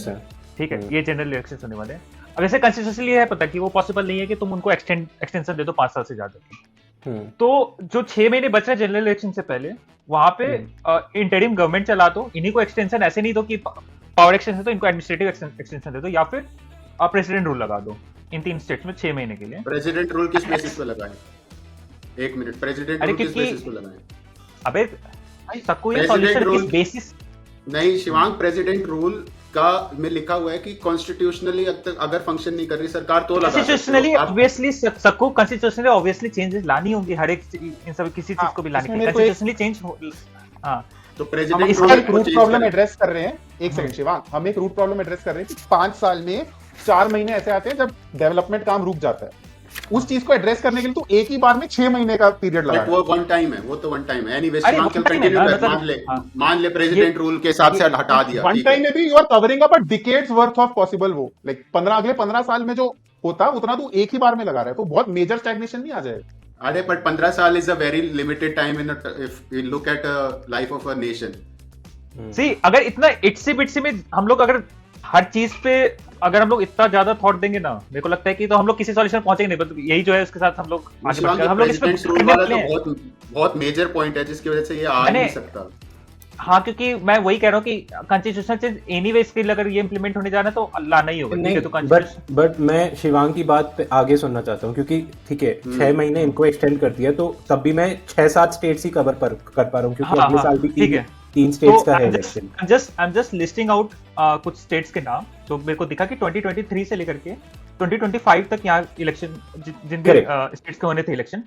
Speaker 5: ठीक है, ये जनरल इलेक्शंस होने वाले हैं। अब जैसे कंस्टिट्यूशनली है पता कि वो पॉसिबल नहीं है कि तुम उनको एक्सटेंशन दे दो 5 साल से ज्यादा की। तो जो 6 महीने बच रहे हैं जनरल इलेक्शन से पहले, वहां पे इंटरिम गवर्नमेंट चला दो, इन्हीं को एक्सटेंशन ऐसे नहीं दो कि पावर एक्सटेंशन तो इनको एडमिनिस्ट्रेटिव एक्सटेंशन दे दो, या फिर प्रेसिडेंट रूल लगा दो इन 3 स्टेट्स में 6 महीने के लिए।
Speaker 3: प्रेसिडेंट रूल किस बेसिस पे लगाए? 1 मिनट, प्रेसिडेंट रूल किस बेसिस पे लगाए?
Speaker 5: अबे सबको ये सॉल्यूशन किस बेसिस?
Speaker 3: नहीं शिवांग, प्रेसिडेंट रूल का में लिखा हुआ है कि कॉन्स्टिट्यूशनली अगर फंक्शन नहीं कर रही सरकार तो लगा सकते हो।
Speaker 5: कॉन्स्टिट्यूशनली ऑब्वियसली सबको कॉन्स्टिट्यूशनली ऑब्वियसली चेंजेस लानी होंगी, हर एक इन सब किसी चीज को भी लानी है कॉन्स्टिट्यूशनली चेंज। हां,
Speaker 3: तो प्रेसिडेंट
Speaker 1: इसका एक रूट प्रॉब्लम एड्रेस कर रहे हैं। एक सेकंड शिवांग, हम एक रूट प्रॉब्लम एड्रेस कर रहे हैं कि 5 साल में 4 महीने ऐसे आते हैं जब डेवलपमेंट काम रुक जाता है। उस चीज को एड्रेस करने के लिए तो एक ही बार में 6 महीने का पीरियड लगा है।
Speaker 3: वो वन टाइम है, वो तो वन टाइम है। एनीवेज शिवांग कैन कंटिन्यू, मान ले प्रेसिडेंट रूल के हिसाब से हटा दिया,
Speaker 1: वन टाइम में भी you are covering up a decades worth of possible, वो लाइक 15 अगले 15 साल में जो होता उतना तो एक ही बार में लगा रहा है, तो बहुत मेजर स्टैग्नेशन नहीं आ जाएगा।
Speaker 3: अरे बट 15 साल is a very limited time in if you look at life of a nation.
Speaker 5: See अगर इतना इट्सी बिट्सी में हम लोग अगर हर चीज पे अगर हम लोग इतना ज्यादा थॉट देंगे ना, मेरे को लगता है कि तो हम लोग किसी सॉल्यूशन पहुंचेंगे नहीं। बट यही जो है उसके साथ हम लोग आगे बढ़ते हैं। हम लोग इस पे
Speaker 3: तो बहुत मेजर पॉइंट है जिसकी वजह से ये आ नहीं सकता।
Speaker 5: हाँ, क्योंकि मैं वही कह रहा हूँ कि कॉन्स्टिट्यूशनल चेंज एनीवे स्किल अगर ये इंप्लीमेंट होने जाना तो लाना ही होगा। ठीक है, तो
Speaker 2: बट मैं शिवांग की बात पे आगे सुनना चाहता हूँ, क्योंकि ठीक है 6 महीने इनको एक्सटेंड कर दिया, तो तब भी मैं 6-7 स्टेट्स ही कवर कर पा रहा हूँ, क्योंकि अगले साल भी 3 स्टेट्स का है election.
Speaker 5: I am just listing out कुछ स्टेट्स के नाम जो मेरे को दिखा कि 2023 से लेकर के 2025 तक यहाँ इलेक्शन जिनके स्टेट्स के होने थे इलेक्शन,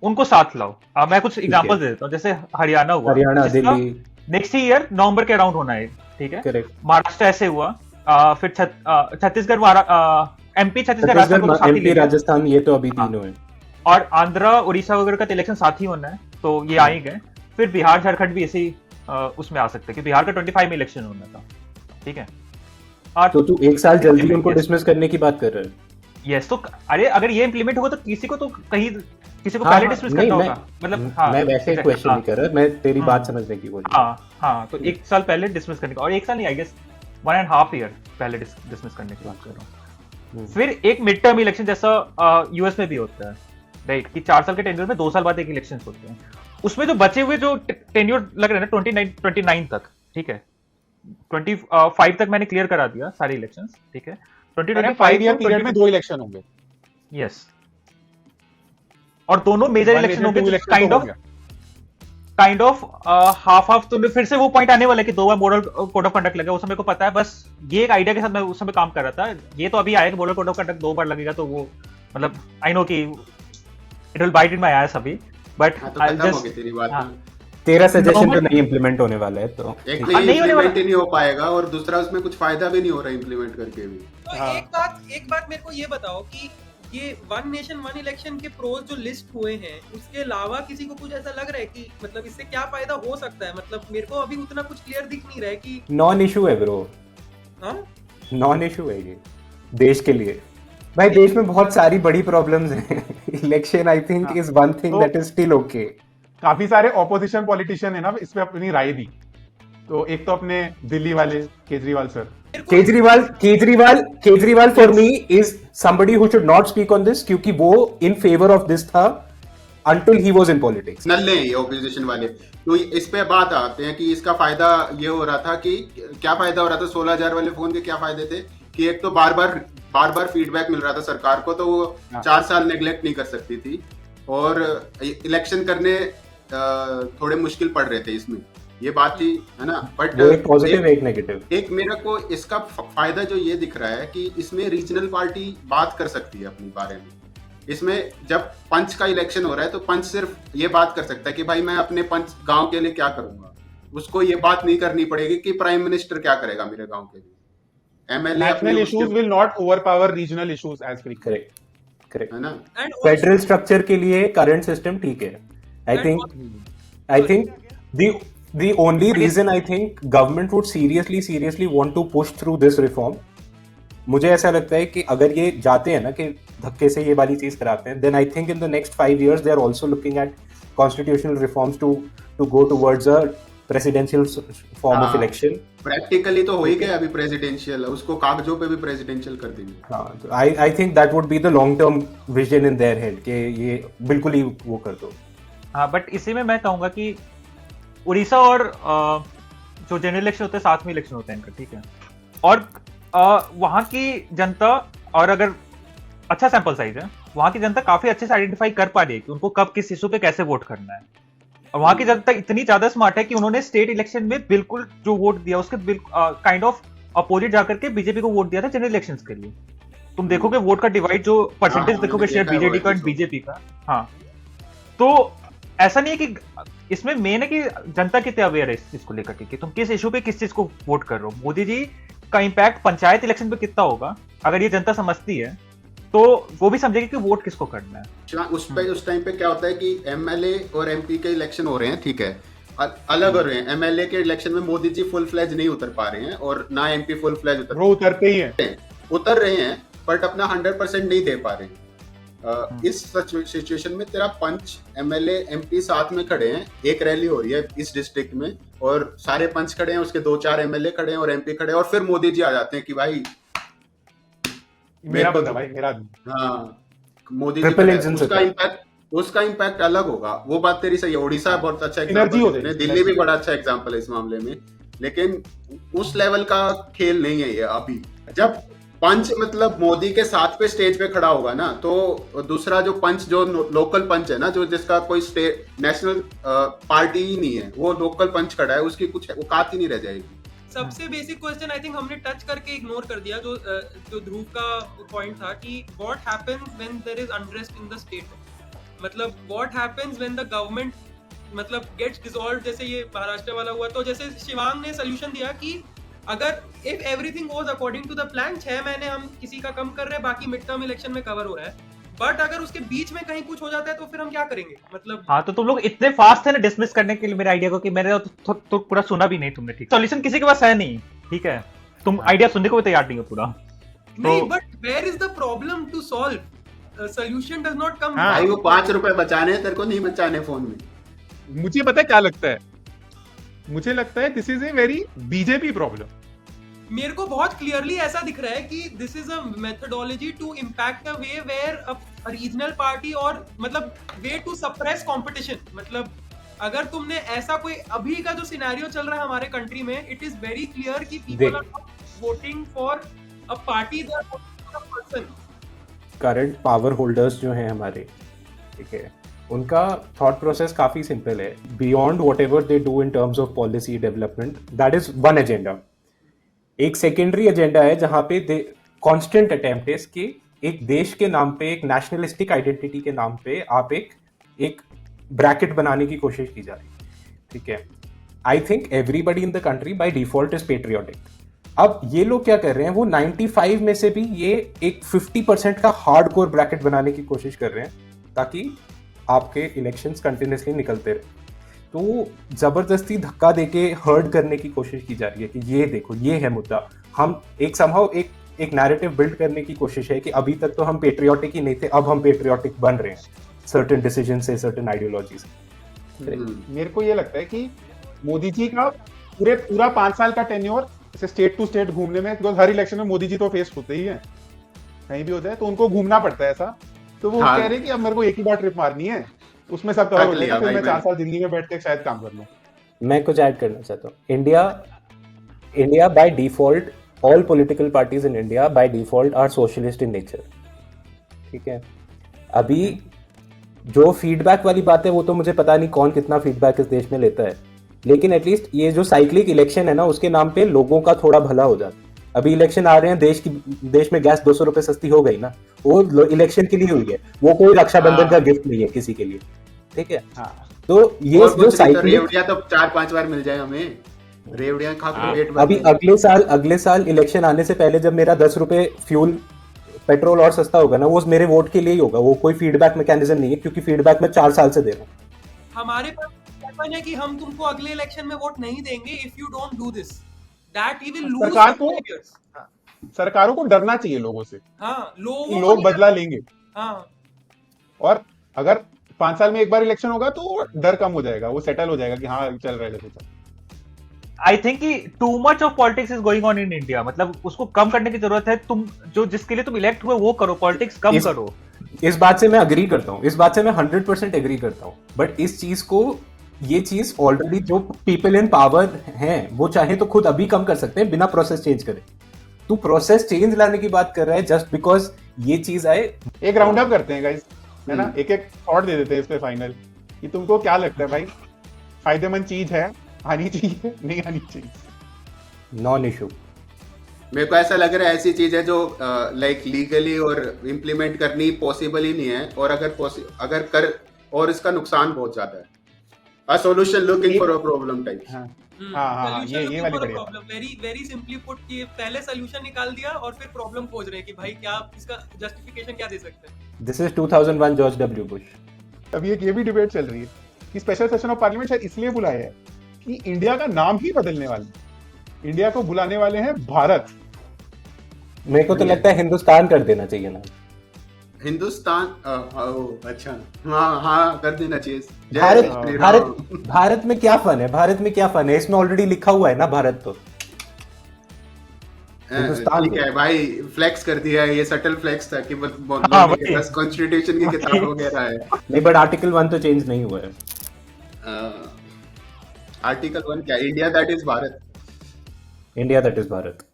Speaker 5: उनको साथ लाओ। मैं कुछ एग्जांपल दे देता हूँ। जैसे हरियाणा हुआ,
Speaker 2: हरियाणा, दिल्ली
Speaker 5: नेक्स्ट ईयर नवंबर के अराउंड होना है, ठीक है।
Speaker 2: करेक्ट।
Speaker 5: महाराष्ट्र ऐसे हुआ, फिर छत्तीसगढ़, एमपी, छत्तीसगढ़,
Speaker 2: एमपी, राजस्थान, ये तो अभी तीनों है, और
Speaker 5: आंध्र, उड़ीसा वगैरह का इलेक्शन साथ ही होना है, तो ये आ ही गए। फिर बिहार, झारखंड भी ऐसे ही उसमें आ सकते हैं कि बिहार का 25 में इलेक्शन होना था, ठीक है।
Speaker 2: तो तू 1 साल जल्दी उनको डिसमिस करने की बात कर रहा है।
Speaker 5: यस, तो अरे अगर ये इंप्लीमेंट होगा तो किसी को तो कहीं किसी को
Speaker 2: हाँ,
Speaker 5: पहले
Speaker 2: हाँ,
Speaker 5: डिसमिस
Speaker 2: नहीं,
Speaker 5: करना
Speaker 2: मैं-
Speaker 5: होगा मतलब हाँ
Speaker 2: मैं वैसे
Speaker 5: exactly,
Speaker 2: क्वेश्चन
Speaker 5: हाँ,
Speaker 2: नहीं कर रहा, मैं तेरी
Speaker 5: हाँ,
Speaker 2: बात समझने की कोशिश
Speaker 5: हाँ तो 1 साल पहले डिसमिस करने का, और 1 साल नहीं आई गेस 1.5 ईयर पहले डिसमिस करने की बात कर रहा हूँ। फिर एक मिड टर्म इलेक्शन जैसा यूएस में भी होता है राइट, कि 4 साल के टेन्योर में 2 साल बाद एक इलेक्शन होते हैं। उसमें जो बचे हुए जो टेन्योर लग रहे हैं ना 29 तक, ठीक है 25 तक मैंने क्लियर करा दिया सारे इलेक्शंस, ठीक है 2025
Speaker 1: 5 ईयर
Speaker 5: to
Speaker 1: पीरियड में 2 इलेक्शन होंगे,
Speaker 5: यस, और दोनों मेजर
Speaker 1: One
Speaker 5: इलेक्शन
Speaker 1: nation,
Speaker 5: होंगे
Speaker 1: two election
Speaker 5: काइंड
Speaker 1: तो हो
Speaker 5: ऑफ
Speaker 1: गया।
Speaker 5: Half half. तो फिर से वो पॉइंट आने वाला है कि 2 बार मॉडल कोड ऑफ कंडक्ट लगा, उस समय को पता है, बस ये एक आइडिया के साथ मैं उस समय काम कर रहा था। ये तो अभी आया कि मॉडल कोड ऑफ कंडक्ट 2 बार लगेगा, तो वो मतलब आई नो कि it will bite in my ass अभी, बट
Speaker 3: हाँ, तो
Speaker 5: आई
Speaker 3: खत्म हो
Speaker 5: जस्ट
Speaker 3: गई तेरी बात।
Speaker 5: हाँ।
Speaker 2: तेरा सजेशन तो
Speaker 5: Normal-
Speaker 2: नहीं इम्प्लीमेंट होने वाला है, तो
Speaker 3: एक
Speaker 2: ठीक
Speaker 3: तो
Speaker 2: है।
Speaker 3: ये
Speaker 5: नहीं होने वाला।
Speaker 3: इम्प्लीमेंट ही नहीं हो पाएगा, और दूसरा उसमें कुछ फायदा भी नहीं हो रहा इम्प्लीमेंट करके भी।
Speaker 4: तो
Speaker 1: हाँ।
Speaker 4: एक बात मेरे को ये बताओ कि ये वन नेशन वन इलेक्शन के प्रोज जो लिस्ट हुए हैं, उसके अलावा किसी को कुछ ऐसा लग रहा है कि मतलब इससे क्या फायदा हो सकता है? मतलब मेरे को अभी उतना कुछ क्लियर दिख नहीं रहा है कि
Speaker 2: नॉन इशू है ब्रो,
Speaker 4: हाँ
Speaker 2: नॉन इशू है ये देश के लिए। भाई देश में बहुत सारी बड़ी प्रॉब्लम्स हैं, election I think is one thing
Speaker 1: तो-
Speaker 2: दैट इज स्टिल ओके।
Speaker 1: काफी सारे ऑपोजिशन पॉलिटिशियन है ना, इस पे अपनी राय दी। तो एक तो अपने दिल्ली वाले Kejriwal sir,
Speaker 2: Kejriwal for me is somebody who should not speak on this, क्योंकि वो इन फेवर ऑफ दिस था until he was in politics।
Speaker 3: नल्ले हैं ये ऑपोजिशन वाले। तो इस पे बात आते हैं कि इसका फायदा ये हो रहा था कि क्या फायदा हो रहा था 16,000 वाले फोन के, क्या फायदे थे कि एक तो बार बार फीडबैक मिल रहा था सरकार को, तो वो 4 साल नेग्लेक्ट नहीं कर सकती थी, और इलेक्शन करने थोड़े मुश्किल पड़ रहे थे इसमें, ये बात थी, है ना। बट
Speaker 2: वो एक पॉजिटिव एक नेगेटिव।
Speaker 3: एक मेरे को इसका फायदा जो ये दिख रहा है कि इसमें रीजनल पार्टी बात कर सकती है अपने बारे में। इसमें जब पंच का इलेक्शन हो रहा है तो पंच सिर्फ ये बात कर सकता है कि भाई मैं अपने पंच गांव के लिए क्या करूंगा, उसको ये बात नहीं करनी पड़ेगी कि प्राइम मिनिस्टर क्या करेगा मेरे गांव के लिए। MLA
Speaker 1: national issues will not overpower regional issues as
Speaker 2: correct
Speaker 3: है ना।
Speaker 4: एंड
Speaker 2: फेडरल स्ट्रक्चर के लिए करंट सिस्टम ठीक है। I think the only reason I think government would seriously want to push through this reform, मुझे ऐसा लगता है कि अगर ये जाते हैं ना कि धक्के से ये वाली चीज कराते हैं, then I think in the next 5 years they are also looking at constitutional reforms to go towards a presidential form of election।
Speaker 3: Practically तो हो ही गया अभी प्रेसिडेंशियल, उसको कागजों पे भी प्रेसिडेंशियल कर देंगे।
Speaker 2: हाँ, तो I think that would be the long term vision in their head कि ये बिल्कुल ही वो कर दो।
Speaker 5: हाँ, बट इसी में मैं कहूंगा कि उड़ीसा और जो जनरल इलेक्शन होते हैं साथ में इलेक्शन होते हैं इनका, ठीक है, और वहां की जनता, और अगर अच्छा सैंपल साइज है, वहां की जनता काफी अच्छे से आइडेंटिफाई कर पा रही है कि उनको कब किस इशू पे कैसे वोट करना है। और वहां की जनता इतनी ज्यादा स्मार्ट है कि उन्होंने स्टेट इलेक्शन में बिल्कुल जो वोट दिया उसके काइंड ऑफ अपोजिट जाकर के बीजेपी को वोट दिया था जनरल इलेक्शंस के लिए। तुम देखोगे वोट का डिवाइड, जो परसेंटेज
Speaker 3: हाँ,
Speaker 5: देखोगे शेयर
Speaker 3: मैंने देखा है
Speaker 5: बीजेडी का
Speaker 3: वो
Speaker 5: एंड
Speaker 3: episode।
Speaker 5: बीजेपी का। हाँ, तो ऐसा नहीं है कि इसमें मेन है कि जनता कितने अवेयर है इस चीज को लेकर के कि तुम किस इशू पे किस चीज को वोट कर रहे हो। मोदी जी का इंपैक्ट पंचायत इलेक्शन पे कितना होगा, अगर ये जनता समझती है तो वो भी समझेगी कि वोट किसको करना है।
Speaker 3: उस टाइम पे क्या होता है कि एमएलए और एमपी के इलेक्शन हो रहे हैं, ठीक है, अलग हो रहे हैं। एमएलए के इलेक्शन में मोदी जी फुल फ्लैज नहीं उतर पा रहे हैं, और ना एमपी फुल फ्लैज
Speaker 1: उतरते ही हैं,
Speaker 3: उतर रहे हैं, बट अपना 100% नहीं दे पा रहे हैं। इस सिचुएशन में तेरा पंच, एमएलए, एमपी साथ में खड़े हैं, एक रैली हो रही है इस डिस्ट्रिक्ट में, और सारे पंच खड़े हैं, उसके 2-4 एमएलए खड़े हैं और एमपी खड़े हैं, और फिर मोदी जी आ जाते हैं कि भाई
Speaker 1: मेरा बंदा भाई मेरा।
Speaker 3: हाँ, मोदी जी
Speaker 2: Triple
Speaker 3: खड़े हैं।
Speaker 2: engine
Speaker 3: उसका इम्पैक्ट अलग होगा। वो बात तेरी सही है। उड़ीसा बहुत अच्छा
Speaker 1: Energy
Speaker 3: एग्जांपल
Speaker 1: हो
Speaker 3: है,
Speaker 1: जाएगी।
Speaker 3: दिल्ली भी बड़ा अच्छा एग्जांपल है इस मामले में, लेकिन उस लेवल का खेल नहीं है ये अभी। जब पंच मतलब मोदी के साथ पे स्टेज पे खड़ा होगा ना, तो दूसरा जो पंच, जो लोकल पंच है ना, जो जिसका कोई स्टेट नेशनल पार्टी ही नहीं है, वो लोकल पंच खड़ा है, उसकी कुछ औकात ही नहीं रह जाएगी।
Speaker 4: सबसे बेसिक क्वेश्चन आई थिंक हमने टच करके इग्नोर कर दिया, जो ध्रुव का पॉइंट था कि what happens when there is unrest in the state. मतलब what happens when the government मतलब गेट्स डिसॉल्व्ड, जैसे ये महाराष्ट्र वाला हुआ। तो जैसे शिवांग ने सोल्यूशन दिया कि अगर if everything goes according to the plan, 6 महीने हम किसी का कम कर रहे हैं, बाकी मिड टर्म इलेक्शन में कवर हो रहा है, बट अगर उसके बीच में कहीं कुछ हो जाता है तो फिर हम क्या करेंगे? मतलब
Speaker 5: हाँ, तो तुम लोग इतने फास्ट थे ना डिसमिस करने के लिए मेरे आइडिया को कि मैंने तो पूरा सुना भी नहीं तुमने, ठीक। सॉल्यूशन किसी के पास है नहीं, ठीक है, तुम आइडिया सुनने को भी तैयार नहीं हो पूरा।
Speaker 4: नहीं, but where is the problem to solve? solution does not come.
Speaker 1: हाँ।
Speaker 3: भाई वो 5 रुपए बचाने हैं, तेरे को नहीं बचाने फोन में।
Speaker 1: मुझे पता है क्या लगता है, मुझे लगता है this is a very BJP problem.
Speaker 4: मेरे को बहुत क्लियरली ऐसा दिख रहा है कि this is a methodology to impact a way where a regional party और मतलब वे टू सप्रेस कंपटीशन। मतलब अगर तुमने ऐसा कोई अभी का जो सिनेरियो चल रहा है हमारे कंट्री में, इट इज वेरी क्लियर कि people are voting for a party, they are voting for a person.
Speaker 2: Current power holders जो हैं हमारे, ठीक है, उनका थॉट प्रोसेस काफी सिंपल है। Beyond whatever they do in terms of policy development, that is one agenda. एक secondary agenda है जहां पे कांस्टेंट अटेम्प्ट है कि एक देश के नाम पे, एक नेशनलिस्टिक आइडेंटिटी के नाम पे आप एक ब्रैकेट बनाने की कोशिश की जा रही है, ठीक है। I think everybody in the country by default is patriotic. अब ये लोग क्या कर रहे हैं, वो 95 में से भी ये एक 50% का हार्डकोर ब्रैकेट बनाने की कोशिश कर रहे हैं ताकि आपके इलेक्शंस कंटिन्यूसली निकलते रहे। तो जबरदस्ती धक्का देके हर्ड करने की कोशिश की जा रही है कि ये देखो ये है मुद्दा। हम एक नैरेटिव बिल्ड करने की कोशिश है कि अभी तक तो हम पेट्रियोटिक ही नहीं थे, अब हम पेट्रियोटिक बन रहे हैं सर्टेन डिसीजन से, सर्टेन आइडियोलॉजी से।
Speaker 1: मेरे को ये लगता है कि मोदी जी का पूरा 5 साल का टेन्योर स्टेट टू स्टेट घूमने में, बिकॉज हर इलेक्शन में मोदी जी तो फेस होते ही है, कहीं भी होता है तो उनको घूमना पड़ता है ऐसा। तो वो
Speaker 3: हाँ।
Speaker 1: कह रहे हैं कि अब मेरे को एक ही बार ट्रिप मारनी है, उसमें सब कवर हो
Speaker 3: थक
Speaker 1: जाएगा,
Speaker 3: लिया
Speaker 1: फिर
Speaker 3: भाई
Speaker 1: मैं 4
Speaker 3: मैंने।
Speaker 1: साल दिल्ली में बैठ के शायद काम कर लूं।
Speaker 2: मैं कुछ ऐड करना चाहता हूँ। India by default, all political parties in India by default are socialist in nature, ठीक है। अभी जो फीडबैक वाली बात है वो तो मुझे पता नहीं कौन कितना फीडबैक इस देश में लेता है, लेकिन एटलीस्ट ये जो साइक्लिक इलेक्शन है ना, उसके नाम पे लोगों का थोड़ा भला हो जाता है। अभी इलेक्शन आ रहे हैं, देश में गैस 200 रुपए सस्ती हो गई ना, वो इलेक्शन के लिए हुई है, वो कोई रक्षाबंधन का गिफ्ट नहीं है किसी के लिए, ठीक है। तो ये
Speaker 3: और
Speaker 2: जो
Speaker 3: कुछ नहीं तो
Speaker 2: साइक्लिक,
Speaker 3: रेवड़िया तो 4-5 बार मिल जाए हमें, रेवड़िया खा के पेट भर
Speaker 2: अभी
Speaker 3: जाए।
Speaker 2: अगले साल इलेक्शन आने से पहले जब मेरा 10 रुपए फ्यूल पेट्रोल और सस्ता होगा ना, वो मेरे वोट के लिए ही होगा, वो कोई फीडबैक मैकेनिज्म नहीं है, क्योंकि फीडबैक मैं 4 साल से दे रहा हूँ।
Speaker 4: हमारे पास वेपन है कि हम तुमको अगले इलेक्शन में वोट नहीं देंगे if you don't do this, that he will lose.
Speaker 1: सरकारों को डरना चाहिए लोगों से,
Speaker 4: हाँ,
Speaker 1: लोग बदला लेंगे।
Speaker 4: हाँ,
Speaker 1: और अगर 5 साल में एक बार इलेक्शन होगा तो डर कम हो जाएगा, वो सेटल हो जाएगा कि हाँ चल रहा है जैसे।
Speaker 5: आई थिंक कि too much of politics is going on in India, मतलब उसको कम करने की जरूरत है। तुम जो जिसके लिए तुम इलेक्ट हुए वो करो, पॉलिटिक्स कम करो।
Speaker 2: इस बात से मैं अग्री करता हूँ, इस बात से मैं 100% एग्री करता हूँ, बट इस चीज को, ये चीज ऑलरेडी जो पीपल इन पावर हैं वो चाहे तो खुद अभी कम कर सकते हैं बिना प्रोसेस चेंज करे। तू प्रोसेस चेंज लाने की बात कर रहा है जस्ट बिकॉज ये चीज आए।
Speaker 1: एक राउंड अप करते हैं गाइस, है ना, एक थॉट दे देते हैं इस पे फाइनल, कि तुमको क्या लगता है भाई, फायदेमंद चीज है, आनी चाहिए, नहीं आनी चाहिए?
Speaker 2: Non issue.
Speaker 3: मेरे को ऐसा लग रहा है ऐसी चीज है जो लाइक लीगली और इम्प्लीमेंट करनी पॉसिबल ही नहीं है, और अगर कर और इसका नुकसान बहुत ज्यादा है। A solution looking for a problem type.
Speaker 1: हाँ, ये वाली बढ़िया।
Speaker 4: वेरी वेरी सिंपली पुट कि पहले सॉल्यूशन निकाल दिया और फिर प्रॉब्लम खोज रहे हैं कि भाई क्या इसका जस्टिफिकेशन क्या दे सकते हैं।
Speaker 2: This is 2001 George W Bush.
Speaker 1: अभी एक ये भी डिबेट चल रही है कि स्पेशल सेशन ऑफ पार्लियामेंट शायद इसलिए बुलाया है कि इंडिया का नाम ही बदलने वाले हैं, इंडिया को बुलाने वाले हैं भारत।
Speaker 2: मेरे को तो लगता है हिंदुस्तान कर देना चाहिए ना,
Speaker 3: हिंदुस्तान। अच्छा, हाँ कर देना चाहिए।
Speaker 2: भारत में क्या फन है, भारत में क्या फन है, इसमें ऑलरेडी लिखा हुआ है ना भारत। तो
Speaker 3: ठीक है भाई, फ्लेक्स कर दिया है, ये सटल फ्लेक्स था कि बस कॉन्स्टिट्यूशन की किताब वगैरह है।
Speaker 2: नहीं, बट आर्टिकल 1 तो चेंज नहीं हुआ है।
Speaker 3: आर्टिकल 1 क्या? India that is Bharat.
Speaker 2: India that is Bharat.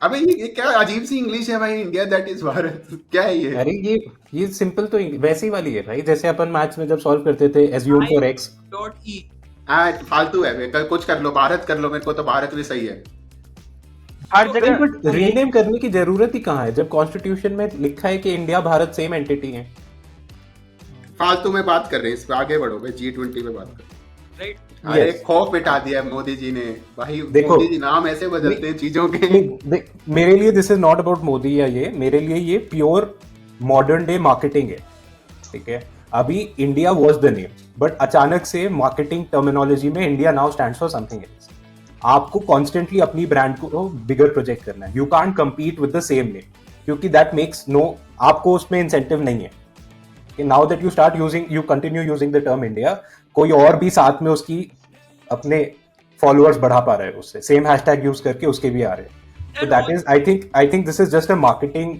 Speaker 3: अबे ये क्या अजीब सी इंग्लिश है भाई, इंडिया दैट इज भारत, क्या है ये?
Speaker 2: अरे ये सिंपल तो वैसी वाली है भाई, जैसे अपन मैथ्स में जब सॉल्व करते थे एज्यूम फॉर एक्स।
Speaker 4: .e
Speaker 3: फालतू है, कुछ कर लो, भारत कर लो, मेरे को तो भारत भी सही है।
Speaker 5: हर जगह
Speaker 2: बट रीनेम करने की जरूरत ही कहाँ है जब कॉन्स्टिट्यूशन में लिखा है कि इंडिया भारत सेम एंटिटी है।
Speaker 3: फालतू में बात कर रहे हैं, इस पे आगे बढ़ो भाई, G20 पे बात कर।
Speaker 4: राइट,
Speaker 3: अरे खौफ बिठा दिया मोदी जी ने भाई। मोदी जी नाम ऐसे बदलते हैं चीजों के।
Speaker 2: मेरे लिए this is not about Modi या ये, मेरे लिए ये प्योर मॉडर्न डे मार्केटिंग है, ठीक है। अभी India was the name, but अचानक से मार्केटिंग टर्मिनोलॉजी में India now stands for something else. आपको कॉन्स्टेंटली अपनी ब्रांड को बिगर प्रोजेक्ट करना है, you can't compete with the same name. क्योंकि दैट मेक्स नो, आपको उसमें इंसेंटिव नहीं है कि now that you start using, you continue using the term India, कोई और भी साथ में उसकी अपने फॉलोअर्स बढ़ा पा रहे हैं उससे, सेम हैशटैग यूज करके उसके भी आ रहे हैं। तो that is, I think this is just a marketing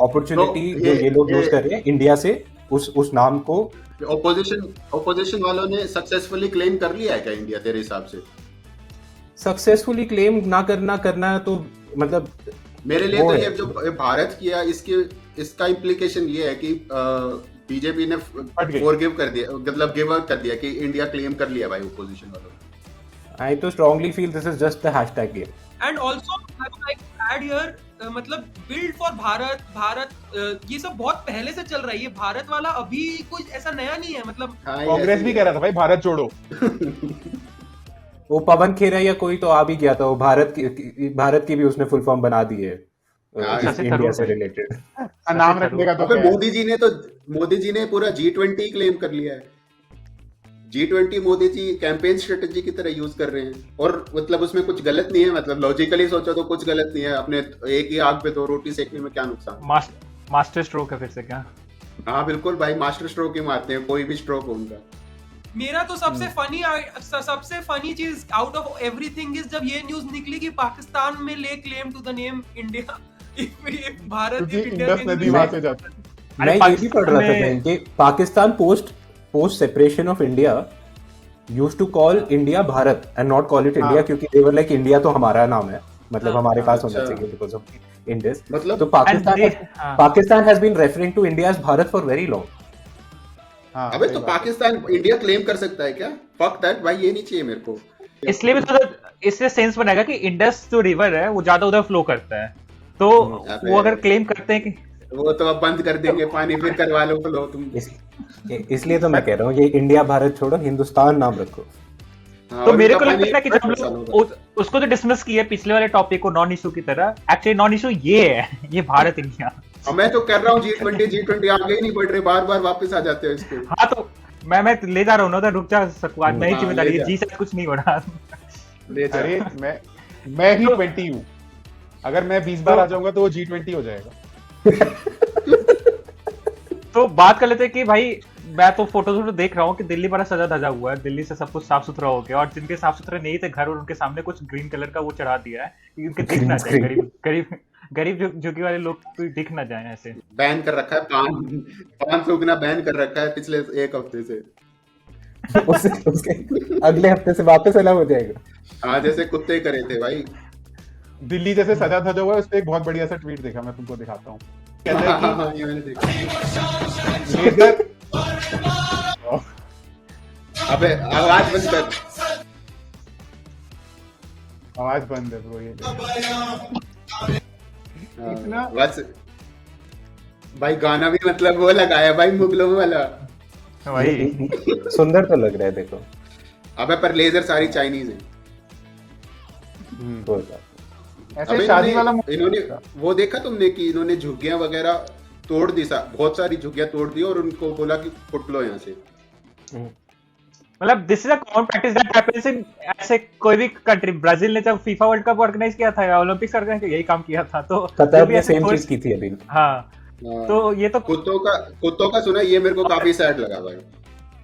Speaker 2: opportunity
Speaker 3: तो
Speaker 2: जो ये लोग यूज
Speaker 3: ये-
Speaker 2: कर रहे हैं इंडिया से उस नाम को।
Speaker 3: ओपोजिशन वालों ने सक्सेसफुली क्लेम कर लिया है क्या इंडिया तेरे हिसाब से?
Speaker 2: सक्सेसफुली क्लेम ना करना है तो मतलब
Speaker 3: मेरे लिए
Speaker 2: वो
Speaker 3: तो
Speaker 2: है।
Speaker 3: ये जो भारत किया इसका इम्प्लीकेशन ये है कि बीजेपी ने
Speaker 1: गई।
Speaker 3: फॉरगिव कर दिया, मतलब गिव अप कर दिया कि इंडिया क्लेम कर लिया भाई ओपोजिशन वालों ने।
Speaker 2: आई तो strongly feel this is just the hashtag game.
Speaker 4: And also I would like to add here, मतलब बिल्ड फॉर भारत ये सब बहुत पहले से चल रहा है। ये भारत वाला अभी कुछ ऐसा नया नहीं है, मतलब
Speaker 3: हाँ, ये
Speaker 1: कांग्रेस
Speaker 3: ऐसे
Speaker 1: भी
Speaker 3: ही
Speaker 1: कह रहा था भाई भारत जोड़ो।
Speaker 2: वो पवन खेरा या कोई तो आ भी गया था, वो भारत की भी उसने फुल फॉर्म बना दी है
Speaker 3: हाँ,
Speaker 2: इंडिया से
Speaker 5: भाई।
Speaker 2: रिलेटेड।
Speaker 1: नाम रखने का तो
Speaker 3: अबे
Speaker 1: क्या है?
Speaker 3: मोदी जी ने पूरा G20 क्लेम कर लिया है। G20 Modi ji campaign strategy की तरह यूज कर रहे हैं, और मतलब उसमें कुछ गलत नहीं है, मतलब लॉजिकली सोचो तो कुछ गलत नहीं है। अपने एक ही आग पे दो रोटी सेकने में क्या नुकसान?
Speaker 5: मास्टर स्ट्रोक है फिर से क्या?
Speaker 3: हाँ बिल्कुल भाई, मास्टर स्ट्रोक ही मारते हैं, कोई भी स्ट्रोक हो उनका।
Speaker 4: मेरा तो सबसे फनी चीज आउट ऑफ एवरीथिंग इज जब ये न्यूज निकली कि पाकिस्तान में lay claim to the name India, if Bharat
Speaker 1: क्योंकि
Speaker 4: if India
Speaker 1: इंडस
Speaker 4: can
Speaker 1: नदी
Speaker 4: do
Speaker 1: वहां
Speaker 4: that.
Speaker 1: से जाता है।
Speaker 2: मैं ये भी
Speaker 5: पाकिस्तान
Speaker 2: पढ़ रहा था
Speaker 5: में-
Speaker 2: कहीं कि Pakistan post separation of India used to call India Bharat and not call it India,
Speaker 1: हाँ।
Speaker 2: क्योंकि दे वर लाइक इंडिया तो हमारा नाम है, मतलब
Speaker 4: हाँ,
Speaker 2: हमारे पास होना
Speaker 3: अच्छा।
Speaker 2: चाहिए बिकॉज ऑफ इंडस।
Speaker 3: मतलब
Speaker 2: तो
Speaker 5: हाँ।
Speaker 2: Pakistan has been referring to India as Bharat for very long.
Speaker 1: हाँ,
Speaker 3: अबे
Speaker 1: सही
Speaker 3: तो
Speaker 1: बात है।
Speaker 3: पाकिस्तान इंडिया क्लेम कर सकता है क्या? फक दैट भाई, ये नहीं चाहिए मेरे को।
Speaker 5: इसलिए भी थोड़ा इससे सेंस बनेगा कि इंडस जो रिवर है वो ज्यादा उधर फ्लो करता है, तो
Speaker 3: अबे।
Speaker 5: वो अगर क्लेम करते हैं कि
Speaker 3: वो तो अब बंद कर देंगे पानी, फिर करवा लो फ्लो तुम।
Speaker 2: इसलिए तो मैं कह रहा हूँ ये इंडिया भारत छोड़ो, हिंदुस्तान नाम रखो।
Speaker 3: हाँ,
Speaker 5: तो
Speaker 3: और
Speaker 5: मेरे को
Speaker 3: इनका
Speaker 5: लगता है कि जब
Speaker 3: पानी
Speaker 5: हम
Speaker 3: सालों
Speaker 5: लोग
Speaker 3: का।
Speaker 5: उसको तो डिसमिस किया पिछले वाले टॉपिक को नॉन इशू की तरह, एक्चुअली नॉन इशू ये है, ये भारत इंडिया।
Speaker 3: अब मैं तो कर रहा हूँ G20 आगे ही नहीं बढ़ रहे, बार बार वापस आ जाते हैं इसको।
Speaker 5: हाँ तो मैं ले जा रहा हूँ ना, तो रुक जा सकवा, मैं ही
Speaker 3: हाँ,
Speaker 5: जिम्मेदारी
Speaker 3: ले
Speaker 5: है,
Speaker 3: जा।
Speaker 5: जी से कुछ नहीं बढ़ा।
Speaker 3: ले जा।
Speaker 1: अरे मैं ही 20 हूँ, अगर मैं 20 बार आ जाऊंगा तो वो G20 हो जाएगा।
Speaker 5: तो बात कर लेते हैं कि भाई मैं तो फोटो देख रहा हूँ कि दिल्ली बड़ा सजा धजा हुआ है, दिल्ली से सब कुछ साफ सुथरा हो गया, और जिनके साफ सुथरे नहीं थे घर, और उनके सामने कुछ ग्रीन कलर का वो चढ़ा दिया है कि उनके दिख ना जाए, गरीब झुग्गी वाले लोग कोई दिख ना जाए ऐसे।
Speaker 3: बैन कर रखा है पान थूकना, बैन कर रखा है पिछले एक हफ्ते से।
Speaker 2: उसके अगले हफ्ते से वापस अलग हो जाएगा।
Speaker 3: हाँ, जैसे कुत्ते करे थे भाई।
Speaker 1: दिल्ली जैसे सजा धजा हुआ है, उस पे एक बहुत बढ़िया सा ट्वीट देखा, मैं तुमको दिखाता हूँ। कहता है
Speaker 3: हाँ, ये मैंने देखा।
Speaker 1: कि लेजर
Speaker 3: अबे आवाज बंद कर।
Speaker 1: आवाज बंद है ब्रो, ये इतना-
Speaker 3: हाँ, बस भाई गाना भी मतलब वो लगाया भाई मुगलों वाला।
Speaker 5: वही
Speaker 2: सुंदर तो लग रहा है देखो।
Speaker 3: अबे पर लेजर सारी चाइनीज है।
Speaker 2: कोई बात
Speaker 1: ऐसे
Speaker 3: अबे
Speaker 1: शादी वाला
Speaker 3: इन्होंने वो देखा तुमने कि इन्होंने झुग्गियां वगैरह तोड़ दी, बहुत सारी झुग्गियां तोड़ दी, और उनको बोला कि फुट लो यहाँ से।
Speaker 2: नहीं।
Speaker 5: मतलब this is a common practice that happens in ऐसे कोई भी कंट्री। ब्राजील ने जब फीफा वर्ल्ड कप ऑर्गेनाइज किया था या ओलंपिक्स ऑर्गेनाइज किया, यही काम किया था। तो
Speaker 2: कतर
Speaker 5: जो भी
Speaker 2: ने
Speaker 5: ऐसे
Speaker 2: सेम
Speaker 5: कोई-
Speaker 2: चीज की थी अभी।
Speaker 5: हाँ,
Speaker 3: हाँ।
Speaker 5: तो ये तो
Speaker 3: कुत्तों का सुना, ये मेरे को काफी सैड लगा भाई।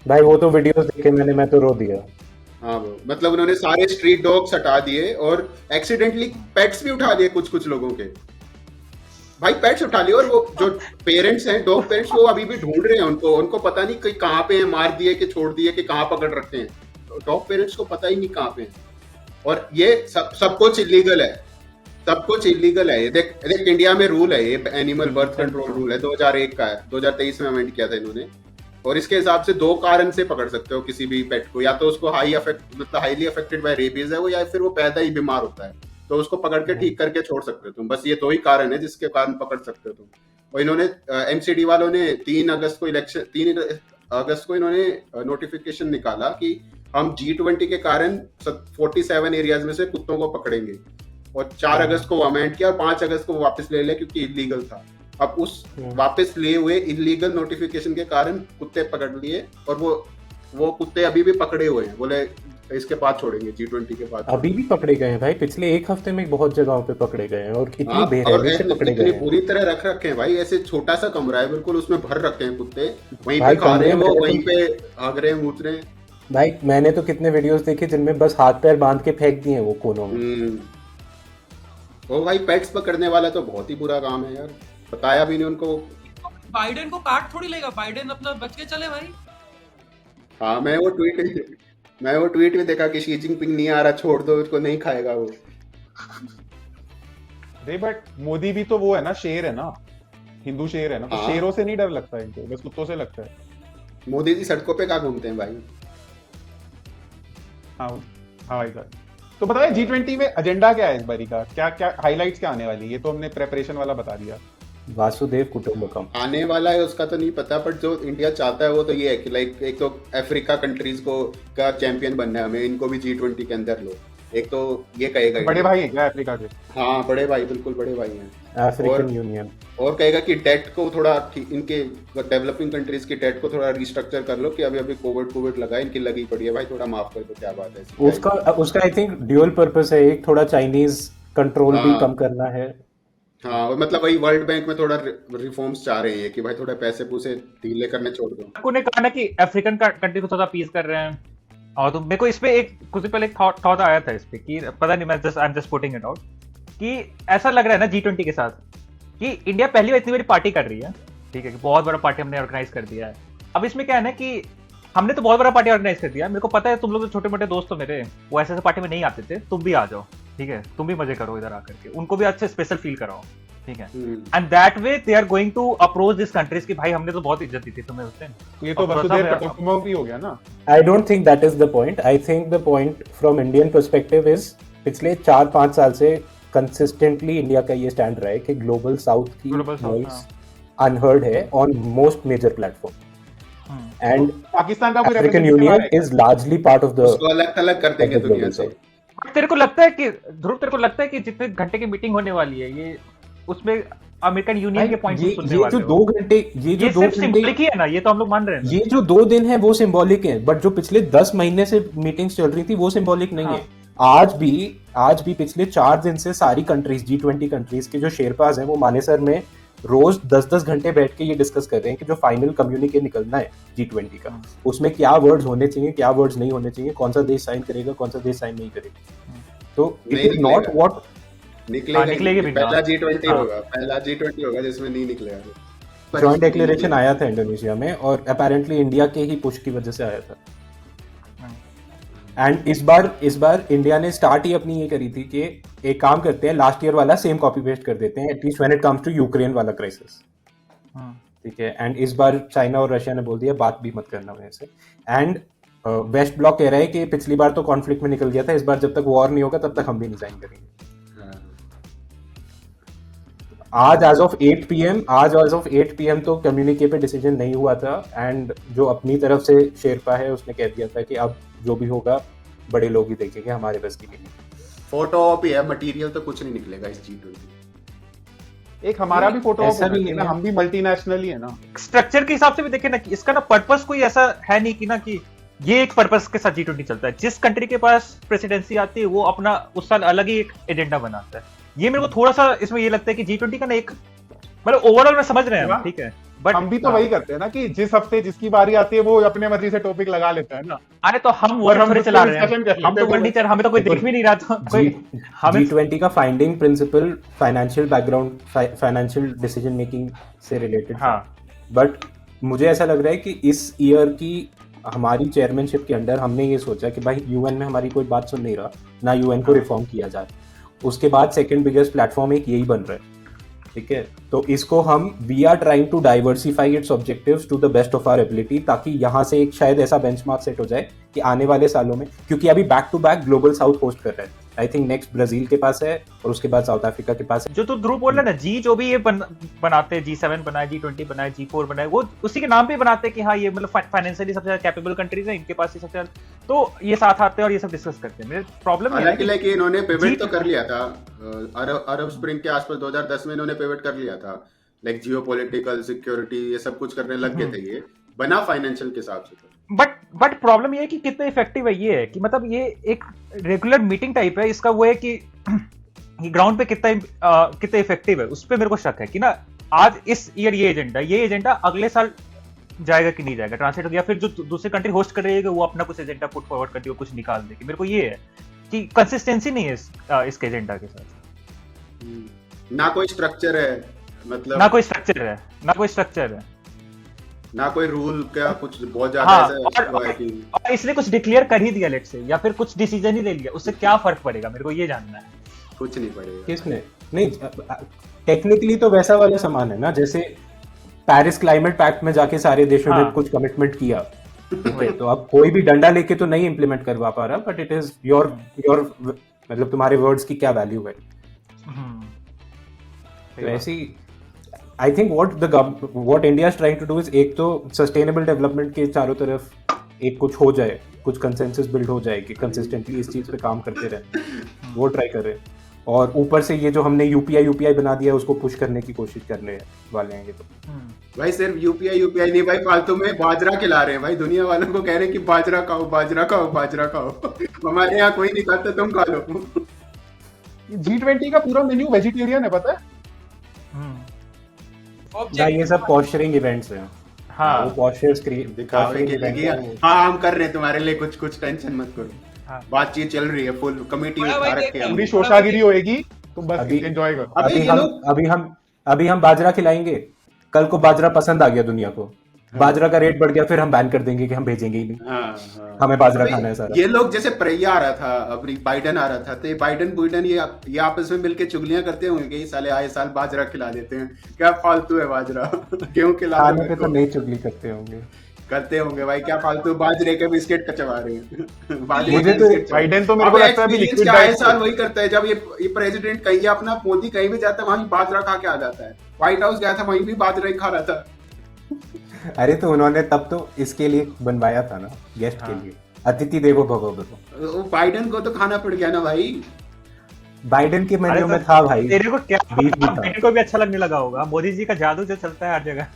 Speaker 2: भाई वो तो वीडियोस देखे मैंने, मैं तो रो दिया।
Speaker 3: हाँ वो मतलब उन्होंने सारे स्ट्रीट डॉग्स हटा दिए, और एक्सीडेंटली पेट्स भी उठा लिए कुछ लोगों के। भाई पेट्स उठा लिए, और वो जो पेरेंट्स हैं, डॉग पेरेंट्स, वो अभी भी ढूंढ रहे हैं उनको पता नहीं कि कहाँ पे है, मार दिए कि छोड़ दिए कि कहाँ पकड़ रखते हैं। डॉग पेरेंट्स को पता ही नहीं कहाँ पे है। और ये सब कुछ इलीगल है, सब कुछ इलीगल है। देख इंडिया में रूल है, ये एनिमल बर्थ कंट्रोल रूल है, 2001 का है, 2023 में अमेंड किया था इन्होंने। और इसके हिसाब से 2 कारण से पकड़ सकते हो किसी भी पेट को, या तो उसको हाईली अफेक्टेड बाय रेबीज है वो, या फिर वो पैदा ही बीमार होता है, तो उसको पकड़ के ठीक करके छोड़ सकते हो तुम। बस ये 2 ही कारण है जिसके कारण पकड़ सकते हो तुम। और इन्होंने एमसीडी वालों ने 3 अगस्त को इन्होंने नोटिफिकेशन निकाला कि हम G20 के कारण 47 एरियाज में से कुत्तों को पकड़ेंगे, और 4 अगस्त को अमेंड किया, और 5 अगस्त को वापस ले लिया क्योंकि इलीगल था। अब उस वापस लिए हुए इलीगल नोटिफिकेशन के कारण कुत्ते पकड़ लिए, और वो कुत्ते अभी भी पकड़े हुए हैं। बोले इसके बाद छोड़ेंगे, G20 के बाद।
Speaker 2: अभी भी पकड़े गए हैं भाई, पिछले एक हफ्ते में बहुत जगहों पे पकड़े गए हैं, और कितनी
Speaker 3: हाँ, और
Speaker 2: बेरहमी से पकड़े
Speaker 3: इतनी
Speaker 2: गए हैं
Speaker 3: बुरी तरह रख रखे हैं भाई, ऐसे छोटा सा कमरा है बिल्कुल, उसमें भर रखे हैं कुत्ते, वहीं पे
Speaker 2: भाई।
Speaker 3: खा रहे
Speaker 2: कमरे
Speaker 3: हैं
Speaker 2: में
Speaker 3: वो,
Speaker 2: तो
Speaker 3: वहीं पे भाग रहे हैं, मूत रहे हैं।
Speaker 2: भाई मैंने तो कितने वीडियोस देखे जिनमें बस हाथ पैर बांध के फेंक दिए हैं वो कोनों में।
Speaker 3: ओ भाई, पेट्स पकड़ने वाला तो बहुत ही बुरा काम है यार, बताया भी नहीं उनको।
Speaker 4: बाइडेन को काट थोड़ी लेगा, बाइडेन अपना बच के चले भाई।
Speaker 3: हाँ, मैं वो ट्वीट में देखा कि शी जिनपिंग नहीं आ रहा, छोड़ दो उसको, नहीं खाएगा वो।
Speaker 1: अरे बट मोदी भी तो वो है ना, शेर है ना, हिंदू शेर है ना, तो
Speaker 3: हाँ।
Speaker 1: शेरों से नहीं डर लगता है इनको, बस कुत्तों से लगता है।
Speaker 3: मोदी जी सड़कों पे कहाँ घूमते हैं भाई?
Speaker 1: हाँ हाँ भाई साहब, तो बताइए G20 में एजेंडा क्या है इस बारी का, क्या क्या हाइलाइट्स क्या आने वाली है? ये तो हमने प्रेपरेशन वाला बता दिया।
Speaker 2: वासुदेव कुटुंबकम
Speaker 3: आने वाला है उसका तो नहीं पता, बट जो इंडिया चाहता है वो तो ये है कि लाइक एक तो अफ्रीका कंट्रीज को का चैंपियन बनना है हमें, इनको भी G20 के अंदर लो। एक तो ये कहेगा
Speaker 1: बड़े
Speaker 3: इंडिया।
Speaker 1: भाई हैं क्या अफ्रीका के?
Speaker 3: हाँ, बड़े भाई, बिल्कुल बड़े भाई हैं।
Speaker 2: African union.
Speaker 3: और कहेगा कि डेट को थोड़ा इनके डेवलपिंग कंट्रीज की डेट को थोड़ा रिस्ट्रक्चर कर लो, कि अभी अभी कोविड लगा है, इनकी लगी पड़ी है भाई, थोड़ा माफ कर दो, क्या बात है ऐसी?
Speaker 2: उसका आई थिंक ड्यूअल पर्पस है, एक थोड़ा चाइनीज कंट्रोल भी
Speaker 3: हाँ।
Speaker 2: कम करना है।
Speaker 3: हाँ, और मतलब वही वर्ल्ड बैंक में थोड़ा रिफॉर्म्स चाह रहे हैं कि भाई थोड़ा पैसे पूसे ढीले करने छोड़ दो।
Speaker 5: आपको ने कहा ना कि अफ्रीकन कंट्री को थोड़ा पीस कर रहे हैं, और तो मेरे को इस पे एक कुछ दिन पहले एक थॉट आया था इस पे कि पता नहीं, I am just putting it out, कि ऐसा लग रहा है ना G20 के साथ कि इंडिया पहली बार इतनी बड़ी पार्टी कर रही है, ठीक है, कि बहुत बड़ा पार्टी हमने ऑर्गेनाइज कर दिया है। अब इसमें क्या है ना कि हमने तो बहुत बड़ा पार्टी ऑर्गेनाइज कर दिया, मेरे को पता है तुम लोग जो छोटे मोटे दोस्त हो मेरे, वो ऐसे पार्टी में नहीं आते थे, तुम भी आ जाओ, ठीक है, तुम भी मजे करो इधर आकर के, उनको भी अच्छे स्पेशल फील कराओ, ठीक है। And that way they are going to approach this countries कि भाई हमने तो बहुत इज्जत दी थी तुम्हें उस दिन।
Speaker 1: ये तो वसुधैव कुटुंबकम भी हो गया ना।
Speaker 2: I don't think that is the point. I think the point from Indian perspective is, पिछले 4-5 साल से कंसिस्टेंटली इंडिया का ये स्टैंड रहा है कि ग्लोबल साउथ की वॉइस अनहर्ड है on most major platform, and
Speaker 1: Pakistan का कोई
Speaker 2: African union is largely part of the,
Speaker 3: उसको अलग अलग कर देंगे दुनिया से।
Speaker 5: तेरे को लगता है कि ध्रुव, तेरे को लगता है कि जितने घंटे की मीटिंग होने वाली है ये, उसमें अमेरिकन यूनियन के पॉइंट सुनने वाले
Speaker 2: जो 2 घंटे, ये जो 2
Speaker 5: सिर्फ
Speaker 2: घंटे
Speaker 5: सिंबॉलिक ही है ना, ये तो हम लोग मान रहे हैं।
Speaker 2: ये जो 2 दिन है वो सिंबॉलिक है, बट जो पिछले 10 महीने से मीटिंग्स चल रही थी वो सिंबॉलिक नहीं है। आज भी पिछले 4 दिन से सारी कंट्रीज, G20 कंट्रीज के जो शेरपास हैं वो मानेसर में रोज 10-10 घंटे बैठ के ये डिस्कस कर रहे हैं कि जो फाइनल कम्युनिके निकलना है G20 का, उसमें क्या वर्ड्स होने चाहिए, क्या वर्ड्स नहीं होने चाहिए, कौन सा देश साइन करेगा, कौन सा देश साइन नहीं करेगा। तो इट इज नॉट व्हाट
Speaker 5: निकलेगी भी
Speaker 3: पहला G20 होगा जिसमें नहीं निकलेगा।
Speaker 2: जॉइंट डिक्लेरेशन आया था इंडोनेशिया में, और अपेरेंटली इंडिया के ही पुश की वजह से आया था। एंड इस बार इंडिया ने स्टार्ट ही अपनी ये करी थी कि एक काम करते हैं, लास्ट ईयर वाला सेम कॉपी पेस्ट कर देते हैं, at least when it comes to Ukraine वाला क्राइसिस, ठीक है। एंड इस बार चाइना और रशिया ने बोल दिया बात भी मत करना वजह से। एंड वेस्ट ब्लॉक कह रहा है कि पिछली बार तो कॉन्फ्लिक्ट में निकल गया था, इस बार जब तक वॉर नहीं होगा तब तक हम भी नहीं साइन करेंगे। आज एज ऑफ 8 PM तो कम्युनिके पे डिसीजन नहीं हुआ था, एंड जो अपनी तरफ से शेरपा है उसने कह दिया था कि अब जो भी होगा बड़े लोग ही देखेंगे, हमारे बस की नहीं।
Speaker 3: फोटो ऑप ही है, मटेरियल तो कुछ नहीं निकलेगा इस G20।
Speaker 1: एक हमारा भी फोटो
Speaker 2: ऐसा भी नहीं
Speaker 1: ना,
Speaker 2: है।
Speaker 1: हम भी मल्टीनेशनल ही है ना।
Speaker 5: स्ट्रक्चर के हिसाब से भी देखें ना कि इसका ना पर्पस कोई ऐसा है नहीं कि ना कि ये एक पर्पस के साथ G20 चलता है। जिस कंट्री के पास प्रेसिडेंसी आती है वो अपना उस साल अलग ही एक एजेंडा बनाता है। ये मेरे को थोड़ा सा इसमें ये लगता है कि G20 का ना एक, मतलब ओवरऑल में समझ रहे हैं हम, ठीक है, बट
Speaker 1: हम भी तो वही करते हैं ना कि जिस हफ्ते जिसकी बारी आती है वो अपने मर्जी से टॉपिक लगा लेता है ना।
Speaker 5: अरे तो हम वो
Speaker 1: और हम
Speaker 5: थोड़े
Speaker 1: उसपे
Speaker 5: चला रहे
Speaker 1: discussion कर
Speaker 5: हैं,
Speaker 1: लेते
Speaker 5: हम तो
Speaker 1: हैं,
Speaker 5: वर्ल्ड टीचर, हमें तो कोई देख भी नहीं रहा था कोई, हमें
Speaker 2: G20 का finding principle financial background, financial decision making से रिलेटेड था। बट मुझे ऐसा लग रहा है कि इस ईयर की हमारी चेयरमैनशिप के अंडर हमने ये सोचा कि भाई यूएन में हमारी कोई बात सुन नहीं रहा ना, यूएन को रिफॉर्म किया जाए। उसके बाद सेकंड बिगेस्ट प्लेटफॉर्म एक यही बन रहा है, ठीक है। तो इसको हम we are trying to diversify its objectives to the best of our ability, ताकि यहाँ से एक शायद ऐसा बेंचमार्क सेट हो जाए कि आने वाले सालों में, क्योंकि अभी back to back global south host कर रहा है, आई थिंक नेक्स्ट ब्राजील के पास है और उसके बाद साउथ अफ्रीका के पास है।
Speaker 5: जो तो ध्रुव बोल रहे ना, जी जो भी ये बनाते हैं, G7 बनाए, G20 बनाए, G4 बनाए, वो उसी के नाम पे बनाते हैं कि हाँ ये मतलब फाइनेंशियली सबसे ज्यादा कैपेबल कंट्रीज हैं, इनके पास ये सबसे ज्यादा, तो ये साथ आते हैं और ये सब डिस्कस करते हैं। मेरे प्रॉब्लम है
Speaker 3: हालांकि लेकिन इन्होंने पिवट तो कर लिया था अरब स्प्रिंग के आसपास 2010 में, इन्होंने पिवट कर लिया था, लाइक जियोपॉलिटिकल सिक्योरिटी ये सब कुछ करने लग गए थे, ये बना फाइनेंशियल के हिसाब से।
Speaker 5: बट प्रॉब्लम ये है कि कितना इफेक्टिव है, ये है कि मतलब ये एक रेगुलर मीटिंग टाइप है, इसका वो है कि ग्राउंड पे कितना इफेक्टिव है, उस पर मेरे को शक है कि ना आज इस ईयर ये एजेंडा अगले साल जाएगा कि नहीं जाएगा, ट्रांसलेट हो गया, फिर जो दूसरी कंट्री होस्ट कर रही है वो अपना कुछ एजेंडा पुट फॉरवर्ड कर देगी, कुछ निकाल देगी। मेरे को ये है कि कंसिस्टेंसी नहीं है इसके एजेंडा के साथ,
Speaker 3: ना कोई स्ट्रक्चर है, मतलब
Speaker 5: ना कोई स्ट्रक्चर है,
Speaker 3: ना कोई रूल का कुछ बहुत ज्यादा
Speaker 5: हाँ,
Speaker 3: ऐसा हुआ है कि
Speaker 5: और इसलिए कुछ डिक्लेयर कर ही दिया लेट से, या फिर कुछ डिसीजन ही ले लिया, उससे क्या फर्क पड़ेगा, मेरे को ये जानना है।
Speaker 3: कुछ नहीं पड़ेगा।
Speaker 2: किसने नहीं, टेक्निकली तो वैसा वाला सामान है ना, जैसे पेरिस क्लाइमेट पैक्ट में जाके सारे देशों ने कुछ कमिटमेंट किया, तो अब कोई भी डंडा लेके तो नहीं इम्प्लीमेंट करवा पा रहा, बट इट इज योर मतलब तुम्हारे वर्ड्स की क्या वैल्यू है। तो ऐसी I think what India is trying to do is, एक तो सस्टेनेबल डेवलपमेंट के चारों तरफ एक कुछ हो जाए, कुछ कंसेंसस बिल्ड हो जाए कि कंसिस्टेंटली इस चीज पे काम करते रहे, वो ट्राई कर रहे हैं। और ऊपर से ये जो हमने यूपीआई बना दिया है उसको पुश करने की कोशिश करने वाले हैं ये तो।
Speaker 3: भाई सिर्फ यूपीआई नहीं भाई, फालतू में बाजरा खिला रहे हैं भाई, दुनिया वालों को कह रहे हैं कि बाजरा खाओ। हमारे यहाँ कोई नहीं खाता, तुम खा लो।
Speaker 1: G20 का पूरा मेन्यू वेजिटेरियन है, पता है?
Speaker 2: ना ये सब पॉस्चरिंग इवेंट्स हैं।
Speaker 5: हाँ,
Speaker 2: वो पॉस्चर्स
Speaker 3: दिखावे के लिए हाँ हम कर रहे हैं तुम्हारे लिए कुछ टेंशन मत करो।
Speaker 5: हाँ।
Speaker 3: बातचीत चल रही है, फुल कमेटी उठा रखी है,
Speaker 1: पूरी शोशागिरी होएगी, तुम बस
Speaker 2: अभी-
Speaker 1: एंजॉय करो।
Speaker 3: अभी
Speaker 2: हम बाजरा खिलाएंगे, कल को बाजरा पसंद आ गया दुनिया को, बाजरा का रेट बढ़ गया, फिर हम बैन कर देंगे कि हम भेजेंगे ही नहीं,
Speaker 3: हाँ।
Speaker 2: हमें बाजरा खाना है सारा।
Speaker 3: ये लोग जैसे प्रैया आ रहा था, अपनी बाइडन आ रहा था, तो ये बाइडन ये आपस में मिलके चुगलियां करते होंगे कि साले आए साल बाजरा खिला देते हैं, क्या फालतू है बाजरा। क्यों खिला
Speaker 2: खाने पे तो नहीं चुगली करते होंगे
Speaker 3: भाई, क्या फालतू बाजरे के बिस्किट कचवा रहे हैं।
Speaker 2: मुझे तो
Speaker 1: बाइडेन तो मेरे को लगता है अभी लिक्विड डाइट
Speaker 3: साल वही करता है, जब ये प्रेसिडेंट कहीं अपना मोदी कहीं भी जाता है वहां बाजरा खा के आ जाता है। व्हाइट हाउस गया था, वहीं भी बाजरा ही खा रहा था।
Speaker 2: अरे तो उन्होंने तब तो इसके लिए बनवाया था ना, गेस्ट के लिए, अतिथि देवो भव।
Speaker 3: बाइडन को तो खाना पड़ गया ना भाई,
Speaker 2: बाइडेन के मेन्यू में था भाई।
Speaker 5: तेरे को क्या
Speaker 2: बीफ भी था।
Speaker 5: मेरे को भी अच्छा लगने लगा होगा, मोदी जी का जादू जो चलता है हर जगह,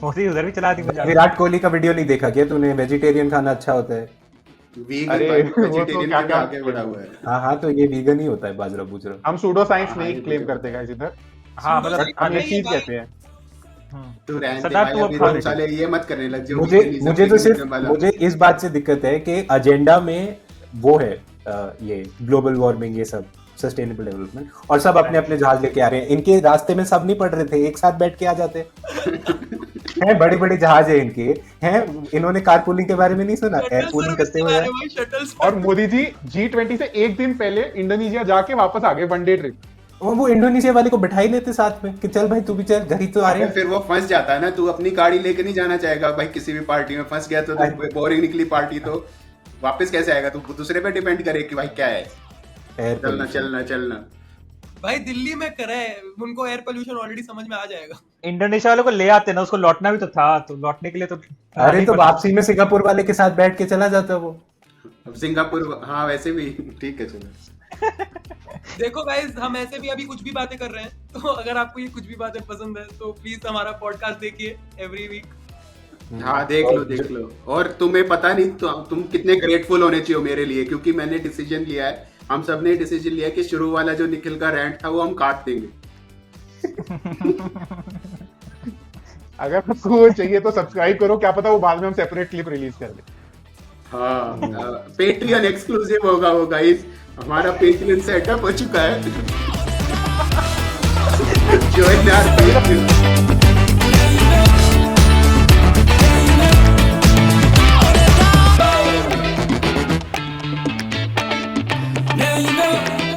Speaker 5: मोदी उधर भी चला दी मुझे।
Speaker 2: विराट कोहली का वीडियो नहीं देखा क्या तूने? वेजिटेरियन खाना अच्छा होता है।
Speaker 3: वीगन वेजिटेरियन के आगे बढ़ा हुआ है।
Speaker 2: हाँ तो ये वीगन ही होता है बाजरा बुजरा।
Speaker 1: हम सूडो साइंस नहीं क्लेम करते गाइस इधर,
Speaker 5: हाँ मतलब
Speaker 1: हम एक चीज कहते हैं।
Speaker 3: तू रहने दे
Speaker 5: सदा
Speaker 3: भाई,
Speaker 5: तू
Speaker 3: अभी
Speaker 5: अब खा
Speaker 3: तुम साले ये मत करने लग जाओ।
Speaker 2: मुझे तो सिर्फ मुझे इस बात से दिक्कत है कि एजेंडा में वो है ये ग्लोबल वार्मिंग, ये सब सस्टेनेबल डेवलपमेंट, और सब अपने अपने जहाज लेके आ रहे हैं। इनके रास्ते में सब नहीं पड़ रहे थे, एक साथ बैठ के आ जाते हैं। बड़े बड़े जहाज है इनके हैं, इन्होंने कारपूलिंग के बारे में नहीं सुना? एयरपूलिंग करते हुए
Speaker 1: और मोदी जी G20 से एक दिन पहले इंडोनेशिया जाके वापस आ गए, वनडे ट्रिप।
Speaker 2: वो इंडोनेशिया वाले को बैठा ही लेते साथ में कि चल भाई तू भी चल, घर ही तो आ रहे हैं।
Speaker 3: फिर वो फंस जाता है ना, तू अपनी गाड़ी लेके नहीं जाना चाहेगा भाई, किसी भी पार्टी में फंस गया तो बोरिंग निकली पार्टी, तो वापस कैसे आएगा? तू दूसरे पे डिपेंड करे कि भाई क्या है, चलना
Speaker 4: भाई दिल्ली में करे, उनको एयर पोल्यूशन ऑलरेडी समझ में आ जाएगा।
Speaker 5: इंडोनेशिया वालों को ले आते ना, उसको लौटना भी तो था, तो लौटने के लिए तो
Speaker 2: अरे तो वापसी में सिंगापुर वाले के साथ बैठ के चला जाता वो।
Speaker 3: अब सिंगापुर, हाँ वैसे भी ठीक है, चलो।
Speaker 4: देखो गाइस, हम ऐसे भी अभी कुछ भी बातें कर रहे हैं, तो अगर आपको ये कुछ भी बातें पसंद है तो प्लीज हमारा पॉडकास्ट देखिए एवरी वीक।
Speaker 3: हाँ देख लो। और तुम्हें पता नहीं तो तुम कितने ग्रेटफुल होने चाहिए मेरे लिए, क्योंकि मैंने डिसीजन लिया है, हम सब ने डिसीजन लिया है कि शुरू वाला जो निखिल का रैंट था वो हम काट देंगे।
Speaker 1: अगर आपको चाहिए तो सब्सक्राइब करो, क्या पता वो बाद में हम सेपरेट क्लिप रिलीज कर दें।
Speaker 3: हाँ, पेट्रियन एक्सक्लूसिव होगा वो गाइस, हमारा पेट्रियन सेटअप हो चुका है। Join our Patreon.